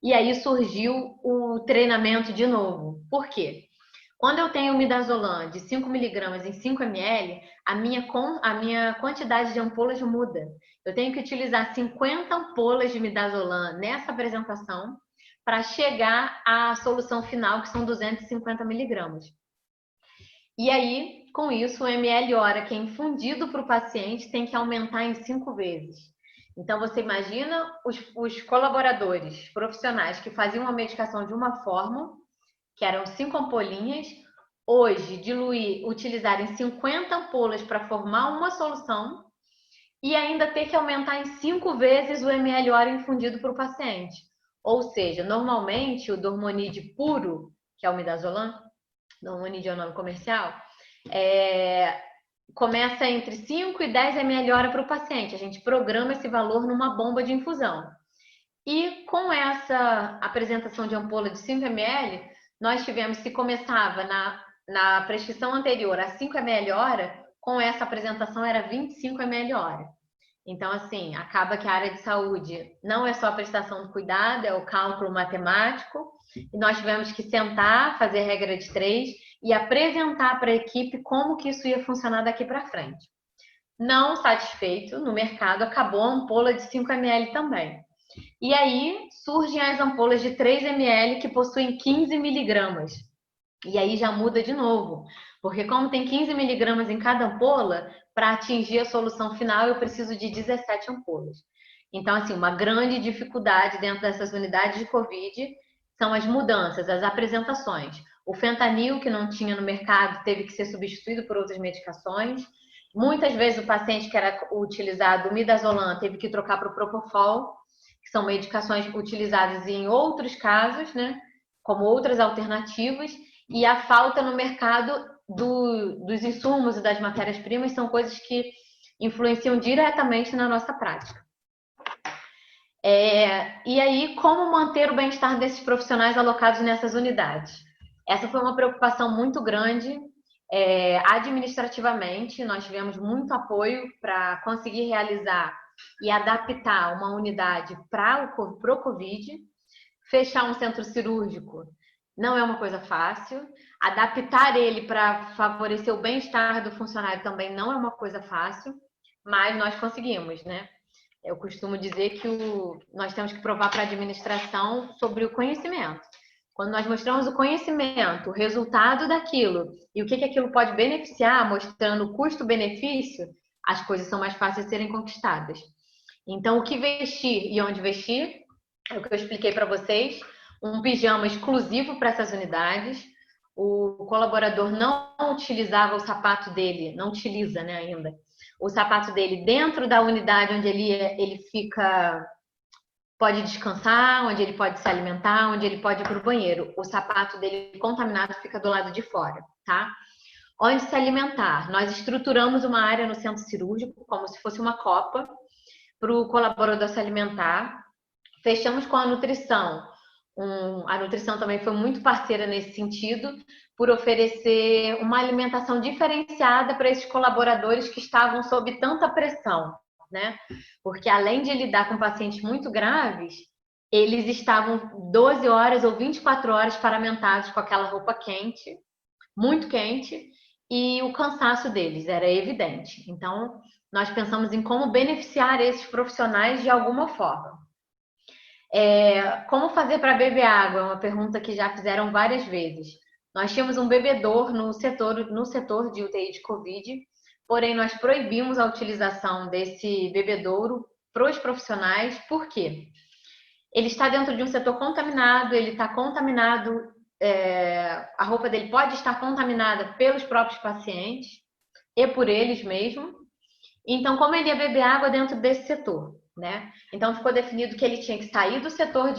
S2: E aí surgiu o treinamento de novo. Por quê? Quando eu tenho midazolam de 5 miligramas em 5 ml, a minha quantidade de ampolas muda. Eu tenho que utilizar 50 ampolas de midazolam nessa apresentação para chegar à solução final, que são 250 miligramas. E aí, com isso, o ml hora que é infundido para o paciente tem que aumentar em 5 vezes. Então, você imagina os colaboradores profissionais que faziam a medicação de uma forma, que eram 5 ampolinhas, hoje utilizarem 50 ampolas para formar uma solução e ainda ter que aumentar em 5 vezes o ml hora infundido para o paciente. Ou seja, normalmente o Dormonide puro, que é o midazolam, Dormonide é o nome comercial, começa entre 5 e 10 ml hora para o paciente. A gente programa esse valor numa bomba de infusão. E com essa apresentação de ampola de 5 ml, nós tivemos, se começava na prescrição anterior a 5 ml hora, com essa apresentação era 25 ml hora. Então, assim, acaba que a área de saúde não é só a prestação de cuidado, é o cálculo matemático. E nós tivemos que sentar, fazer regra de 3 e apresentar para a equipe como que isso ia funcionar daqui para frente. Não satisfeito, no mercado acabou a ampola de 5 ml também. E aí surgem as ampolas de 3 ml que possuem 15 miligramas. E aí já muda de novo, porque como tem 15 miligramas em cada ampola, para atingir a solução final eu preciso de 17 ampolas. Então, assim, uma grande dificuldade dentro dessas unidades de Covid são as mudanças, as apresentações. O fentanil, que não tinha no mercado, teve que ser substituído por outras medicações. Muitas vezes o paciente que era utilizado, o midazolam, teve que trocar para o propofol, que são medicações utilizadas em outros casos, né, como outras alternativas. E a falta no mercado dos insumos e das matérias-primas são coisas que influenciam diretamente na nossa prática. E aí, como manter o bem-estar desses profissionais alocados nessas unidades? Essa foi uma preocupação muito grande. Administrativamente, nós tivemos muito apoio para conseguir realizar e adaptar uma unidade para o Covid. Fechar um centro cirúrgico não é uma coisa fácil. Adaptar ele para favorecer o bem-estar do funcionário também não é uma coisa fácil, mas nós conseguimos, né? Eu costumo dizer que nós temos que provar para a administração sobre o conhecimento. Quando nós mostramos o conhecimento, o resultado daquilo e o que aquilo pode beneficiar, mostrando o custo-benefício, as coisas são mais fáceis de serem conquistadas. Então, o que vestir e onde vestir, é o que eu expliquei para vocês. Um pijama exclusivo para essas unidades. O colaborador não utilizava o sapato dele, não utiliza, né, ainda, o sapato dele dentro da unidade onde ele fica, pode descansar, onde ele pode se alimentar, onde ele pode ir para o banheiro. O sapato dele contaminado fica do lado de fora, tá? Onde se alimentar? Nós estruturamos uma área no centro cirúrgico, como se fosse uma copa, para o colaborador se alimentar. Fechamos com a nutrição. A nutrição também foi muito parceira nesse sentido, por oferecer uma alimentação diferenciada para esses colaboradores que estavam sob tanta pressão, né? Porque além de lidar com pacientes muito graves, eles estavam 12 horas ou 24 horas paramentados com aquela roupa quente, muito quente, e o cansaço deles era evidente. Então, nós pensamos em como beneficiar esses profissionais de alguma forma. Como fazer para beber água? É uma pergunta que já fizeram várias vezes. Nós tínhamos um bebedor no setor de UTI de Covid, porém nós proibimos a utilização desse bebedouro para os profissionais. Por quê? Ele está dentro de um setor contaminado, ele está contaminado, a roupa dele pode estar contaminada pelos próprios pacientes e por eles mesmos. Então, como ele ia beber água dentro desse setor, né? Então, ficou definido que ele tinha que sair do setor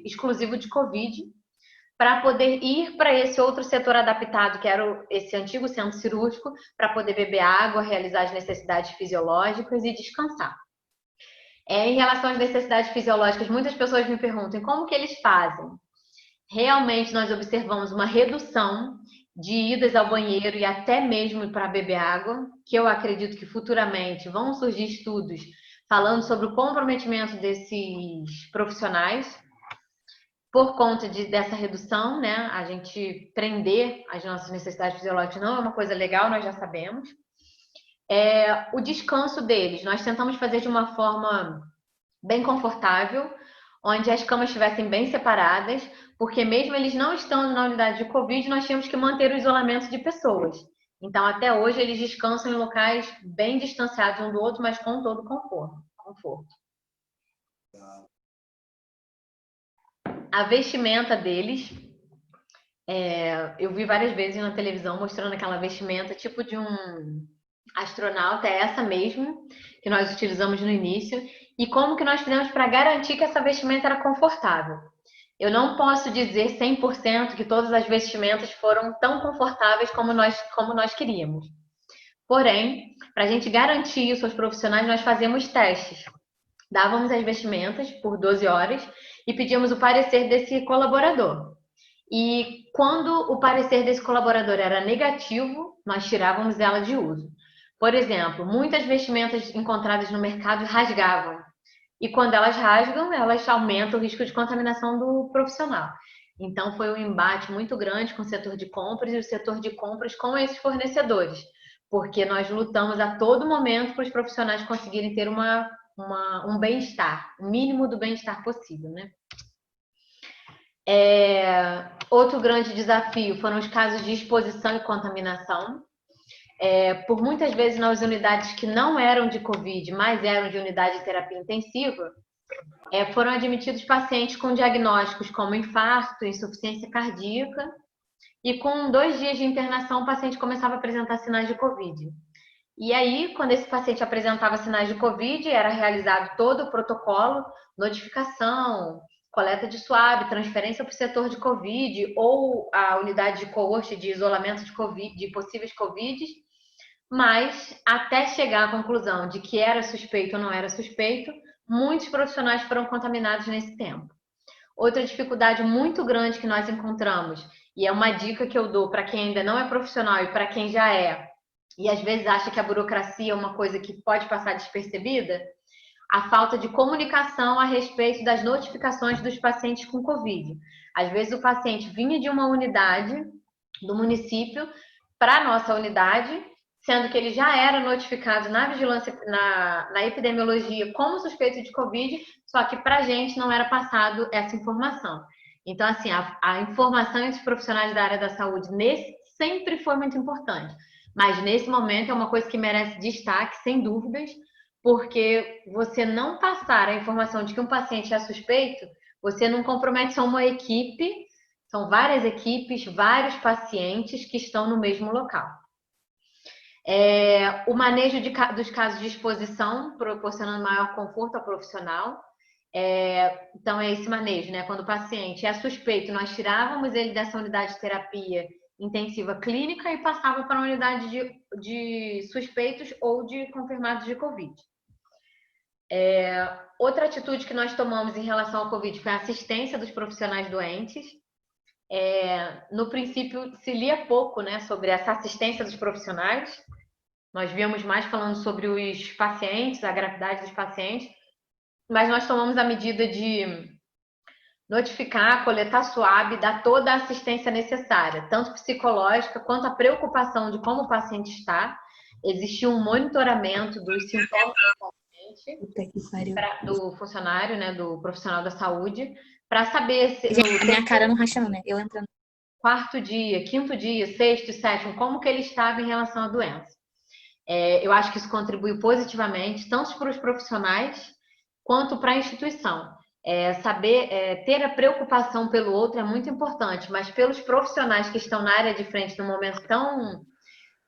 S2: exclusivo de Covid para poder ir para esse outro setor adaptado, que era esse antigo centro cirúrgico, para poder beber água, realizar as necessidades fisiológicas e descansar. Em relação às necessidades fisiológicas, muitas pessoas me perguntam como que eles fazem. Realmente, nós observamos uma redução de idas ao banheiro e até mesmo para beber água, que eu acredito que futuramente vão surgir estudos falando sobre o comprometimento desses profissionais. Por conta dessa redução, né, a gente prender as nossas necessidades fisiológicas não é uma coisa legal, nós já sabemos. O descanso deles, nós tentamos fazer de uma forma bem confortável, onde as camas estivessem bem separadas, porque mesmo eles não estando na unidade de Covid, nós tínhamos que manter o isolamento de pessoas. Então, até hoje, eles descansam em locais bem distanciados um do outro, mas com todo conforto. A vestimenta deles, eu vi várias vezes na televisão mostrando aquela vestimenta tipo de um astronauta, é essa mesmo que nós utilizamos no início, e como que nós fizemos para garantir que essa vestimenta era confortável. Eu não posso dizer 100% que todas as vestimentas foram tão confortáveis como nós queríamos. Porém, para a gente garantir isso aos profissionais, nós fazemos testes. Dávamos as vestimentas por 12 horas e pedíamos o parecer desse colaborador. E quando o parecer desse colaborador era negativo, nós tirávamos ela de uso. Por exemplo, muitas vestimentas encontradas no mercado rasgavam. E quando elas rasgam, elas aumentam o risco de contaminação do profissional. Então, foi um embate muito grande com o setor de compras e o setor de compras com esses fornecedores, porque nós lutamos a todo momento para os profissionais conseguirem ter um bem-estar, o mínimo do bem-estar possível, né? Outro grande desafio foram os casos de exposição e contaminação. Por muitas vezes nas unidades que não eram de Covid, mas eram de unidade de terapia intensiva, foram admitidos pacientes com diagnósticos como infarto, insuficiência cardíaca, e com 2 dias de internação o paciente começava a apresentar sinais de Covid. E aí, quando esse paciente apresentava sinais de Covid, era realizado todo o protocolo, notificação, coleta de suave, transferência para o setor de Covid ou a unidade de coorte de isolamento de Covid, de possíveis Covid, mas até chegar à conclusão de que era suspeito ou não era suspeito, muitos profissionais foram contaminados nesse tempo. Outra dificuldade muito grande que nós encontramos, e é uma dica que eu dou para quem ainda não é profissional e para quem já é, e às vezes acha que a burocracia é uma coisa que pode passar despercebida, a falta de comunicação a respeito das notificações dos pacientes com Covid. Às vezes o paciente vinha de uma unidade do município para a nossa unidade, sendo que ele já era notificado na vigilância, na epidemiologia como suspeito de Covid, só que para a gente não era passado essa informação. Então, assim, a informação entre os profissionais da área da saúde sempre foi muito importante. Mas nesse momento é uma coisa que merece destaque, sem dúvidas, porque você não passar a informação de que um paciente é suspeito, você não compromete só uma equipe, são várias equipes, vários pacientes que estão no mesmo local. O manejo dos casos de exposição, proporcionando maior conforto ao profissional. Então, é esse manejo, né? Quando o paciente é suspeito, nós tirávamos ele dessa unidade de terapia intensiva clínica e passava para a unidade de suspeitos ou de confirmados de Covid. Outra atitude que nós tomamos em relação ao Covid foi a assistência dos profissionais doentes. No princípio, se lia pouco, né, sobre essa assistência dos profissionais. Nós víamos mais falando sobre os pacientes, a gravidade dos pacientes, mas nós tomamos a medida de notificar, coletar SWAB, dar toda a assistência necessária, tanto psicológica quanto a preocupação de como o paciente está. Existia um monitoramento dos sintomas do paciente, do funcionário, né, do profissional da saúde, para saber se
S3: minha cara não racha não, né? Eu entrando.
S2: 4º dia, 5º dia, 6º, 7º, como que ele estava em relação à doença. Eu acho que isso contribuiu positivamente, tanto para os profissionais quanto para a instituição. Ter a preocupação pelo outro é muito importante, mas pelos profissionais que estão na área de frente num momento tão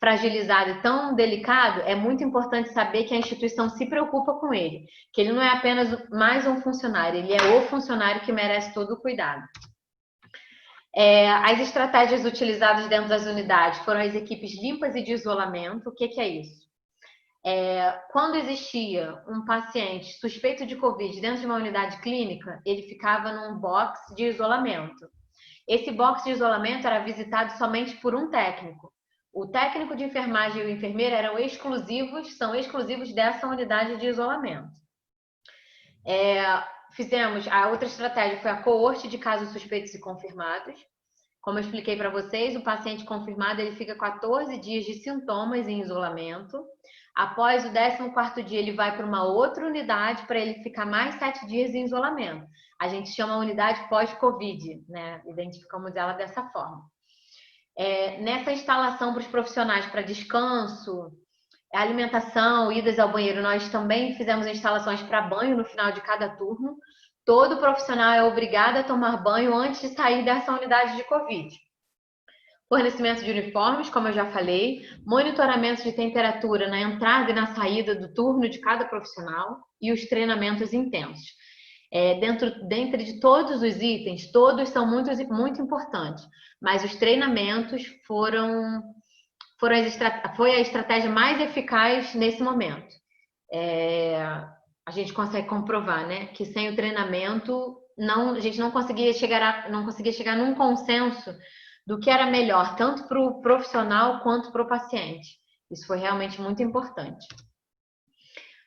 S2: fragilizado e tão delicado, é muito importante saber que a instituição se preocupa com ele, que ele não é apenas mais um funcionário, ele é o funcionário que merece todo o cuidado. As estratégias utilizadas dentro das unidades foram as equipes limpas e de isolamento. O que é isso? Quando existia um paciente suspeito de Covid dentro de uma unidade clínica, ele ficava num box de isolamento. Esse box de isolamento era visitado somente por um técnico. O técnico de enfermagem e o enfermeiro são exclusivos dessa unidade de isolamento. A outra estratégia foi a coorte de casos suspeitos e confirmados. Como eu expliquei para vocês, o paciente confirmado ele fica 14 dias de sintomas em isolamento. Após o 14º dia, ele vai para uma outra unidade para ele ficar mais 7 dias em isolamento. A gente chama a unidade pós-Covid, né? Identificamos ela dessa forma. Nessa instalação para os profissionais para descanso, alimentação, idas ao banheiro, nós também fizemos instalações para banho no final de cada turno. Todo profissional é obrigado a tomar banho antes de sair dessa unidade de Covid. Fornecimento de uniformes, como eu já falei, monitoramento de temperatura na entrada e na saída do turno de cada profissional e os treinamentos intensos. Dentro de todos os itens, todos são muito, muito importantes, mas os treinamentos foi a estratégia mais eficaz nesse momento. A gente consegue comprovar, né, que sem o treinamento a gente não conseguia chegar num consenso do que era melhor, tanto para o profissional quanto para o paciente. Isso foi realmente muito importante.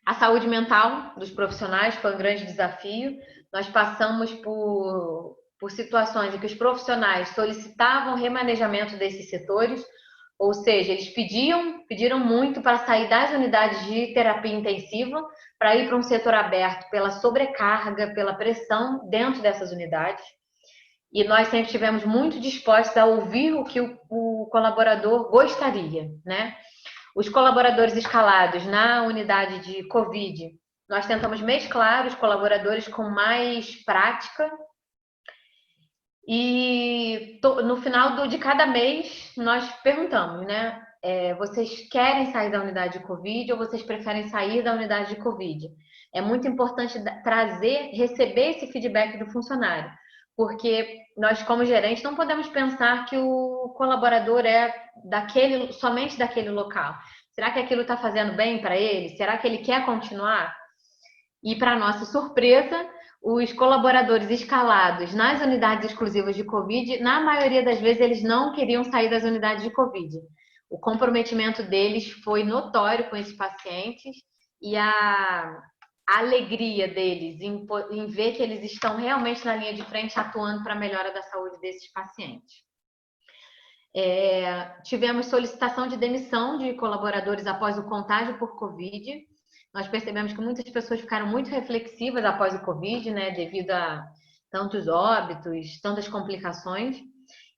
S2: A saúde mental dos profissionais foi um grande desafio. Nós passamos por situações em que os profissionais solicitavam remanejamento desses setores, ou seja, eles pediram muito para sair das unidades de terapia intensiva para ir para um setor aberto pela sobrecarga, pela pressão dentro dessas unidades. E nós sempre estivemos muito dispostos a ouvir o que o colaborador gostaria, né? Os colaboradores escalados na unidade de Covid, nós tentamos mesclar os colaboradores com mais prática. E no final de cada mês, nós perguntamos, né? Vocês querem sair da unidade de Covid ou vocês preferem sair da unidade de Covid? É muito importante receber esse feedback do funcionário, porque nós, como gerente, não podemos pensar que o colaborador é somente daquele local. Será que aquilo está fazendo bem para ele? Será que ele quer continuar? E, para nossa surpresa, os colaboradores escalados nas unidades exclusivas de Covid, na maioria das vezes, eles não queriam sair das unidades de Covid. O comprometimento deles foi notório com esses pacientes e a alegria deles em ver que eles estão realmente na linha de frente atuando para a melhora da saúde desses pacientes. Tivemos solicitação de demissão de colaboradores após o contágio por Covid. Nós percebemos que muitas pessoas ficaram muito reflexivas após o Covid, né, devido a tantos óbitos, tantas complicações.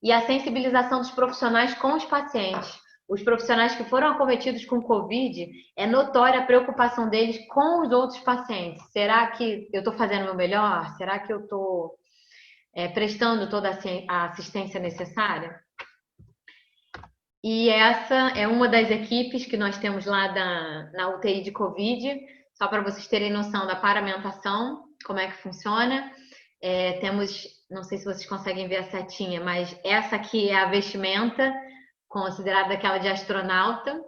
S2: E a sensibilização dos profissionais com os pacientes. Os profissionais que foram acometidos com Covid, é notória a preocupação deles com os outros pacientes. Será que eu estou fazendo o meu melhor? Será que eu estou prestando toda a assistência necessária? E essa é uma das equipes que nós temos lá na UTI de Covid, só para vocês terem noção da paramentação, como é que funciona. Temos, não sei se vocês conseguem ver a setinha, mas essa aqui é a vestimenta, considerada aquela de astronauta,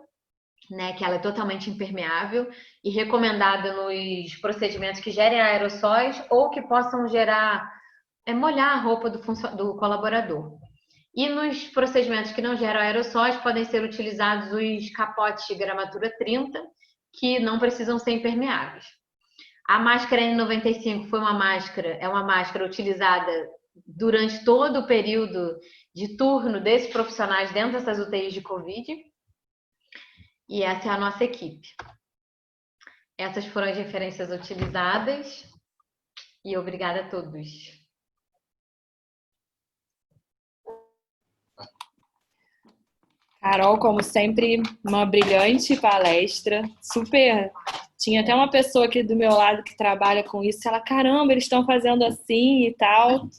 S2: né, que ela é totalmente impermeável e recomendada nos procedimentos que gerem aerossóis ou que possam molhar a roupa do colaborador. E nos procedimentos que não geram aerossóis, podem ser utilizados os capotes de gramatura 30, que não precisam ser impermeáveis. A máscara N95 é uma máscara utilizada durante todo o período de turno desses profissionais dentro dessas UTIs de Covid. E essa é a nossa equipe. Essas foram as referências utilizadas. E obrigada a todos.
S1: Carol, como sempre, uma brilhante palestra, super. Tinha até uma pessoa aqui do meu lado que trabalha com isso, ela, caramba, eles estão fazendo assim e tal.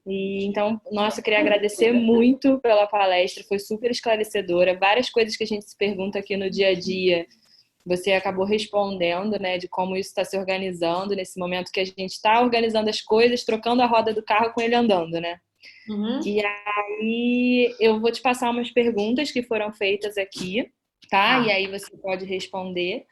S1: E então, nossa, eu queria agradecer muito pela palestra, foi super esclarecedora. Várias coisas que a gente se pergunta aqui no dia a dia, você acabou respondendo, né, de como isso está se organizando nesse momento que a gente está organizando as coisas, trocando a roda do carro com ele andando, né?
S2: Uhum.
S1: E aí eu vou te passar umas perguntas que foram feitas aqui, tá? E aí você pode responder.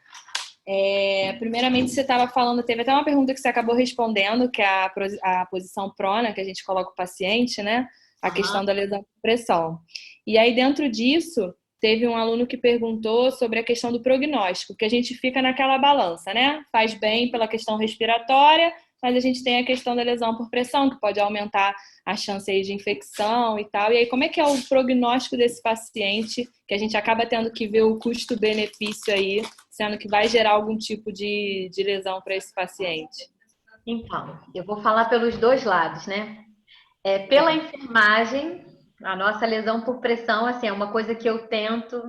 S1: Primeiramente, você estava falando, teve até uma pergunta que você acabou respondendo, que é a posição prona, que a gente coloca o paciente, né? A questão da lesão por pressão. E aí, dentro disso, teve um aluno que perguntou sobre a questão do prognóstico, que a gente fica naquela balança, né? Faz bem pela questão respiratória, mas a gente tem a questão da lesão por pressão, que pode aumentar a chance aí de infecção e tal. E aí, como é que é o prognóstico desse paciente, que a gente acaba tendo que ver o custo-benefício aí, sendo que vai gerar algum tipo de lesão para esse paciente?
S2: Então, eu vou falar pelos dois lados, né? Pela enfermagem, a nossa lesão por pressão, assim, é uma coisa que eu tento,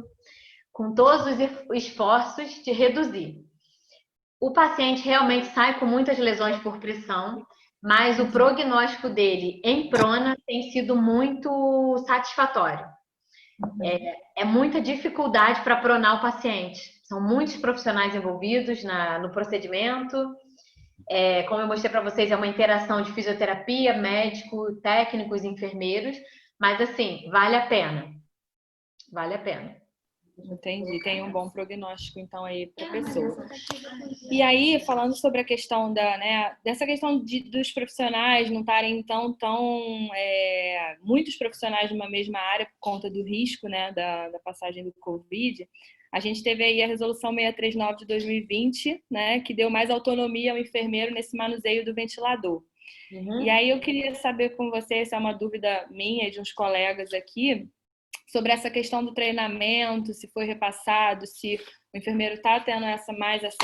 S2: com todos os esforços, de reduzir. O paciente realmente sai com muitas lesões por pressão, mas o prognóstico dele em prona tem sido muito satisfatório. É muita dificuldade para pronar o paciente. São muitos profissionais envolvidos no procedimento. Como eu mostrei para vocês, é uma interação de fisioterapia, médico, técnicos, enfermeiros, mas assim, vale a pena. Vale a pena.
S1: Entendi. Tem um bom prognóstico, então, aí para a pessoa. E aí, falando sobre a questão dessa questão dos profissionais não estarem muitos profissionais numa mesma área por conta do risco, né, da passagem do Covid, a gente teve aí a resolução 639 de 2020, né, que deu mais autonomia ao enfermeiro nesse manuseio do ventilador. E aí eu queria saber com você, se é uma dúvida minha e de uns colegas aqui, sobre essa questão do treinamento, se foi repassado, se o enfermeiro está tendo essa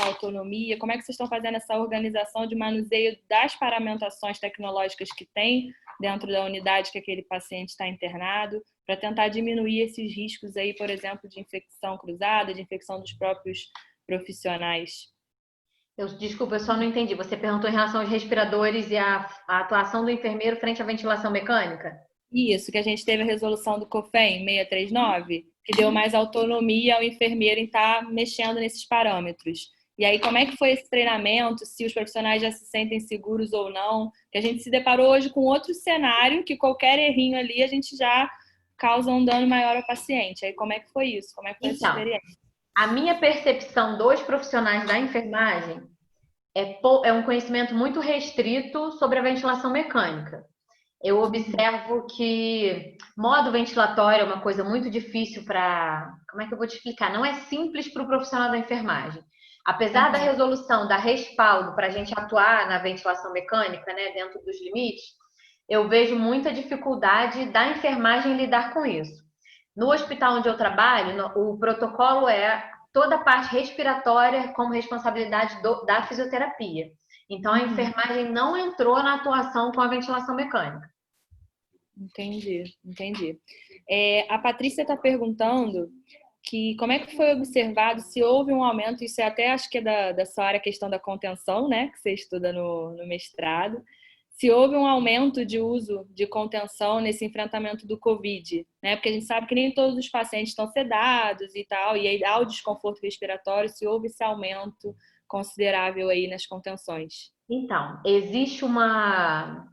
S1: autonomia, como é que vocês estão fazendo essa organização de manuseio das paramentações tecnológicas que tem dentro da unidade que aquele paciente está internado, para tentar diminuir esses riscos aí, por exemplo, de infecção cruzada, de infecção dos próprios profissionais?
S2: Desculpa, eu só não entendi. Você perguntou em relação aos respiradores e a atuação do enfermeiro frente à ventilação mecânica?
S1: Isso, que a gente teve a resolução do COFEM 639, que deu mais autonomia ao enfermeiro em estar mexendo nesses parâmetros. E aí, como é que foi esse treinamento? Se os profissionais já se sentem seguros ou não? Que a gente se deparou hoje com outro cenário, que qualquer errinho ali a gente já causa um dano maior ao paciente. Aí, como é que foi isso? Como é que foi essa experiência?
S2: A minha percepção dos profissionais da enfermagem é um conhecimento muito restrito sobre a ventilação mecânica. Eu observo que modo ventilatório é uma coisa muito difícil para... Como é que eu vou te explicar? Não é simples para o profissional da enfermagem. Apesar da resolução, da respaldo para a gente atuar na ventilação mecânica, né, dentro dos limites, eu vejo muita dificuldade da enfermagem lidar com isso. No hospital onde eu trabalho, o protocolo é toda a parte respiratória como responsabilidade da fisioterapia. Então, a enfermagem não entrou na atuação com a ventilação mecânica.
S1: Entendi. A Patrícia está perguntando que como é que foi observado, se houve um aumento, isso até acho que é da sua área, a questão da contenção, né, que você estuda no mestrado, se houve um aumento de uso de contenção nesse enfrentamento do Covid, né, porque a gente sabe que nem todos os pacientes estão sedados e tal, e aí há o desconforto respiratório, se houve esse aumento considerável aí nas contenções.
S2: Então, existe não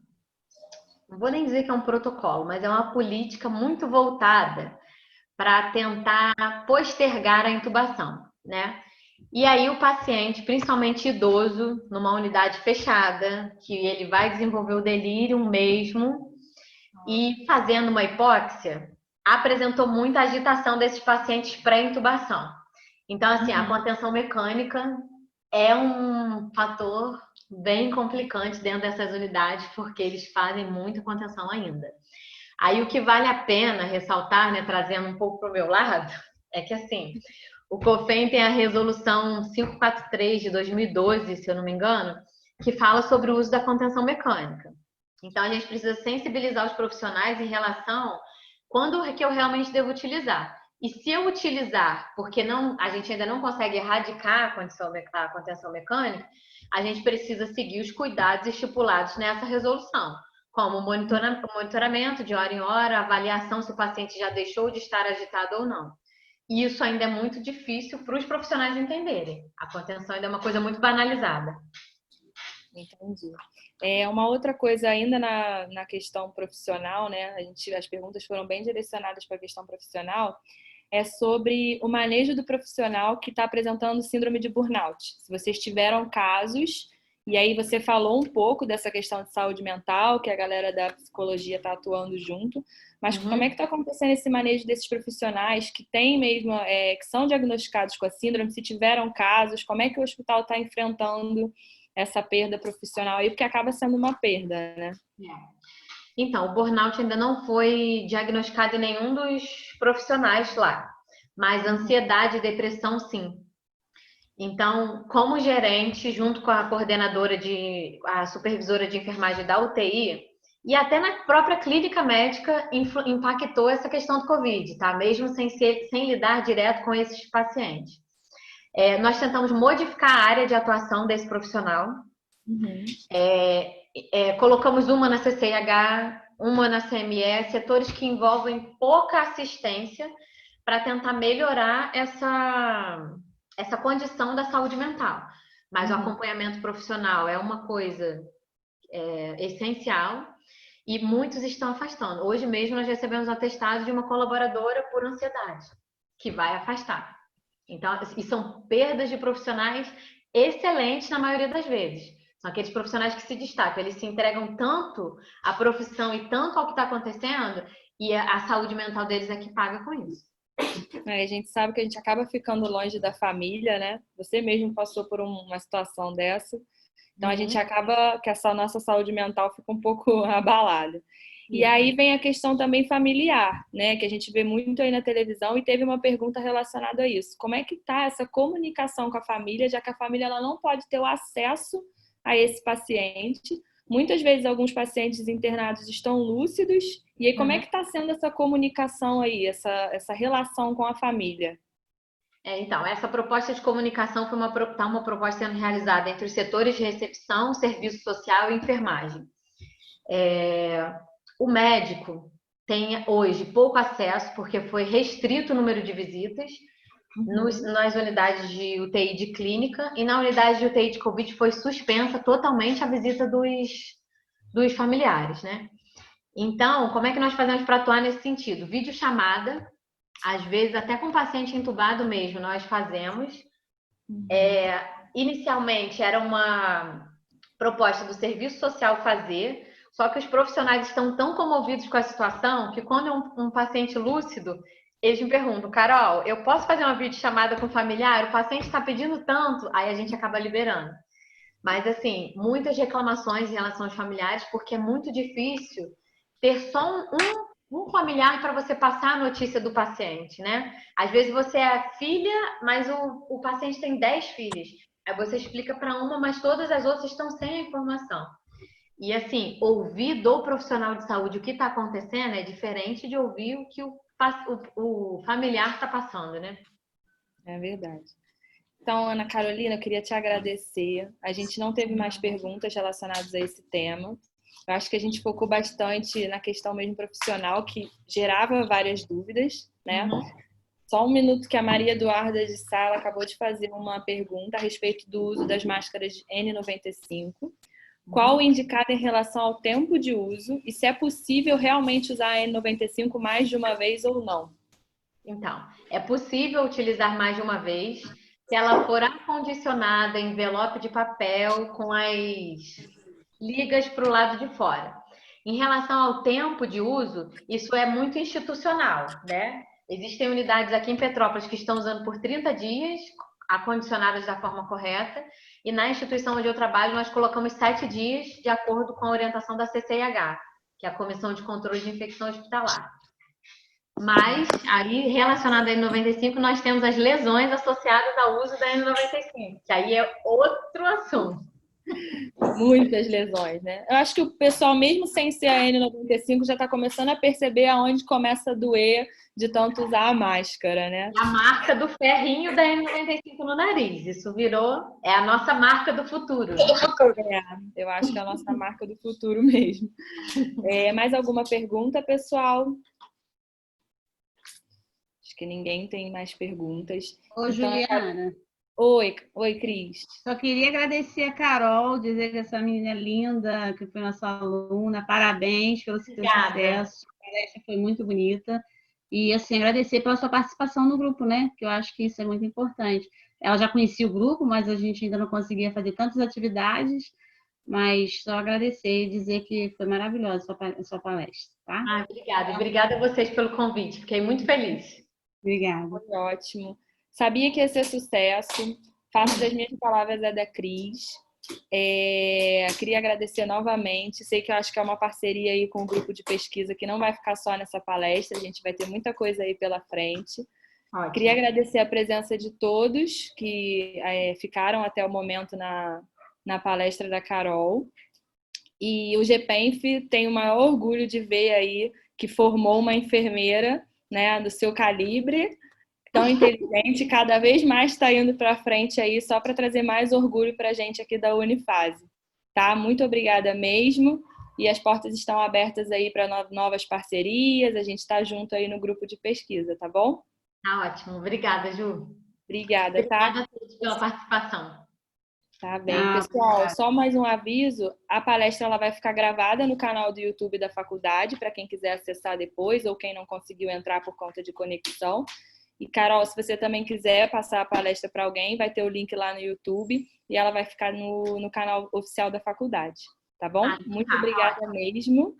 S2: vou nem dizer que é um protocolo, mas é uma política muito voltada para tentar postergar a intubação, né? E aí o paciente, principalmente idoso, numa unidade fechada, que ele vai desenvolver o delírio mesmo, e fazendo uma hipóxia, apresentou muita agitação desses pacientes pré-intubação. Então, assim, a contenção mecânica é um fator bem complicante dentro dessas unidades, porque eles fazem muita contenção ainda. Aí o que vale a pena ressaltar, né, trazendo um pouco para o meu lado, é que assim, o COFEM tem a resolução 543 de 2012, se eu não me engano, que fala sobre o uso da contenção mecânica. Então a gente precisa sensibilizar os profissionais em relação quando que eu realmente devo utilizar. E se eu utilizar, porque a gente ainda não consegue erradicar a contenção mecânica, a gente precisa seguir os cuidados estipulados nessa resolução, como monitoramento de hora em hora, avaliação se o paciente já deixou de estar agitado ou não. E isso ainda é muito difícil para os profissionais entenderem. A contenção ainda é uma coisa muito banalizada.
S1: Entendi. Uma outra coisa ainda na questão profissional, né? As perguntas foram bem direcionadas para a questão profissional, é sobre o manejo do profissional que está apresentando síndrome de burnout. Se vocês tiveram casos, e aí você falou um pouco dessa questão de saúde mental, que a galera da psicologia está atuando junto, mas como é que está acontecendo esse manejo desses profissionais que têm mesmo, que são diagnosticados com a síndrome, se tiveram casos, como é que o hospital está enfrentando essa perda profissional aí, porque acaba sendo uma perda, né?
S2: Então, o burnout ainda não foi diagnosticado em nenhum dos profissionais lá, mas ansiedade e depressão, sim. Então, como gerente, junto com a coordenadora a supervisora de enfermagem da UTI, e até na própria clínica médica impactou essa questão do Covid, tá? Mesmo sem lidar direto com esses pacientes. Nós tentamos modificar a área de atuação desse profissional. Colocamos uma na CCIH, uma na CME, setores que envolvem pouca assistência para tentar melhorar essa condição da saúde mental. Mas o acompanhamento profissional é uma coisa essencial e muitos estão afastando. Hoje mesmo nós recebemos um atestado de uma colaboradora por ansiedade, que vai afastar. Então, e são perdas de profissionais excelentes na maioria das vezes. São aqueles profissionais que se destacam, eles se entregam tanto à profissão e tanto ao que está acontecendo, e a saúde mental deles é que paga com isso.
S1: A gente sabe que a gente acaba ficando longe da família, né? Você mesmo passou por uma situação dessa. Então, a gente acaba que essa nossa saúde mental fica um pouco abalada. E aí vem a questão também familiar, né? Que a gente vê muito aí na televisão e teve uma pergunta relacionada a isso. Como é que tá essa comunicação com a família, já que a família ela não pode ter o acesso a esse paciente? Muitas vezes alguns pacientes internados estão lúcidos. E aí como é que está sendo essa comunicação aí, essa relação com a família?
S2: Então, essa proposta de comunicação foi uma proposta sendo realizada entre os setores de recepção, serviço social e enfermagem. O médico tem hoje pouco acesso, porque foi restrito o número de visitas nas unidades de UTI de clínica, e na unidade de UTI de Covid foi suspensa totalmente a visita dos familiares, né? Então, como é que nós fazemos para atuar nesse sentido? Videochamada, às vezes até com paciente entubado mesmo, nós fazemos. Inicialmente era uma proposta do serviço social fazer, só que os profissionais estão tão comovidos com a situação que quando é um paciente lúcido, eles me perguntam: Carol, eu posso fazer uma videochamada com o familiar? O paciente está pedindo tanto, aí a gente acaba liberando. Mas, assim, muitas reclamações em relação aos familiares, porque é muito difícil ter só um familiar para você passar a notícia do paciente, né? Às vezes você é filha, mas o paciente tem 10 filhas. Aí você explica para uma, mas todas as outras estão sem a informação. E, assim, ouvir do profissional de saúde o que está acontecendo é diferente de ouvir o que o familiar está passando, né?
S1: É verdade. Então, Ana Carolina, eu queria te agradecer. A gente não teve mais perguntas relacionadas a esse tema. Eu acho que a gente focou bastante na questão mesmo profissional, que gerava várias dúvidas, né? Só um minuto que a Maria Eduarda de Sala acabou de fazer uma pergunta a respeito do uso das máscaras de N95. Qual o indicado em relação ao tempo de uso e se é possível realmente usar a N95 mais de uma vez ou não?
S2: Então, é possível utilizar mais de uma vez se ela for acondicionada em envelope de papel com as ligas para o lado de fora. Em relação ao tempo de uso, isso é muito institucional, né? Existem unidades aqui em Petrópolis que estão usando por 30 dias, acondicionadas da forma correta, e na instituição onde eu trabalho nós colocamos 7 dias de acordo com a orientação da CCIH, que é a Comissão de Controle de Infecção Hospitalar. Mas, aí, relacionado à N95, nós temos as lesões associadas ao uso da N95, que aí é outro assunto.
S1: Muitas lesões, né? Eu acho que o pessoal, mesmo sem ser a N95, já está começando a perceber aonde começa a doer de tanto usar a máscara, né?
S2: A marca do ferrinho da N95 no nariz. Isso virou... É a nossa marca do futuro.
S1: Eu acho que é a nossa marca do futuro mesmo. Mais alguma pergunta, pessoal? Acho que ninguém tem mais perguntas.
S4: Ô, Juliana.
S1: Oi, Cris.
S4: Só queria agradecer a Carol, dizer que essa menina é linda, que foi nossa aluna. Parabéns pelo seu sucesso. A palestra foi muito bonita. E, assim, agradecer pela sua participação no grupo, né? Que eu acho que isso é muito importante. Ela já conhecia o grupo, mas a gente ainda não conseguia fazer tantas atividades. Mas só agradecer e dizer que foi maravilhosa a sua palestra, tá?
S2: Obrigada. Obrigada a vocês pelo convite. Fiquei muito feliz.
S4: Obrigada.
S1: Foi ótimo. Sabia que ia ser sucesso. Faço das minhas palavras a da Cris. Queria agradecer novamente. Sei que eu acho que é uma parceria aí com o grupo de pesquisa que não vai ficar só nessa palestra, a gente vai ter muita coisa aí pela frente.
S2: Ótimo.
S1: Queria agradecer a presença de todos que ficaram até o momento na palestra da Carol. E o GPENF tem o maior orgulho de ver aí que formou uma enfermeira, né, do seu calibre, tão inteligente, cada vez mais está indo para frente aí, só para trazer mais orgulho para a gente aqui da Unifase. Tá? Muito obrigada mesmo. E as portas estão abertas aí para novas parcerias, a gente está junto aí no grupo de pesquisa, tá bom?
S2: Tá ótimo. Obrigada, Ju.
S1: Obrigada, tá?
S2: Obrigada a todos pela participação.
S1: Tá bem, pessoal, só mais um aviso, a palestra ela vai ficar gravada no canal do YouTube da faculdade, para quem quiser acessar depois, ou quem não conseguiu entrar por conta de conexão. E, Carol, se você também quiser passar a palestra para alguém, vai ter o link lá no YouTube, e ela vai ficar no canal oficial da faculdade, tá bom? Muito obrigada mesmo,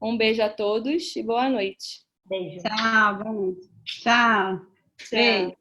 S1: um beijo a todos e boa noite.
S2: Beijo.
S4: Tchau, bom. Tchau. Beijo.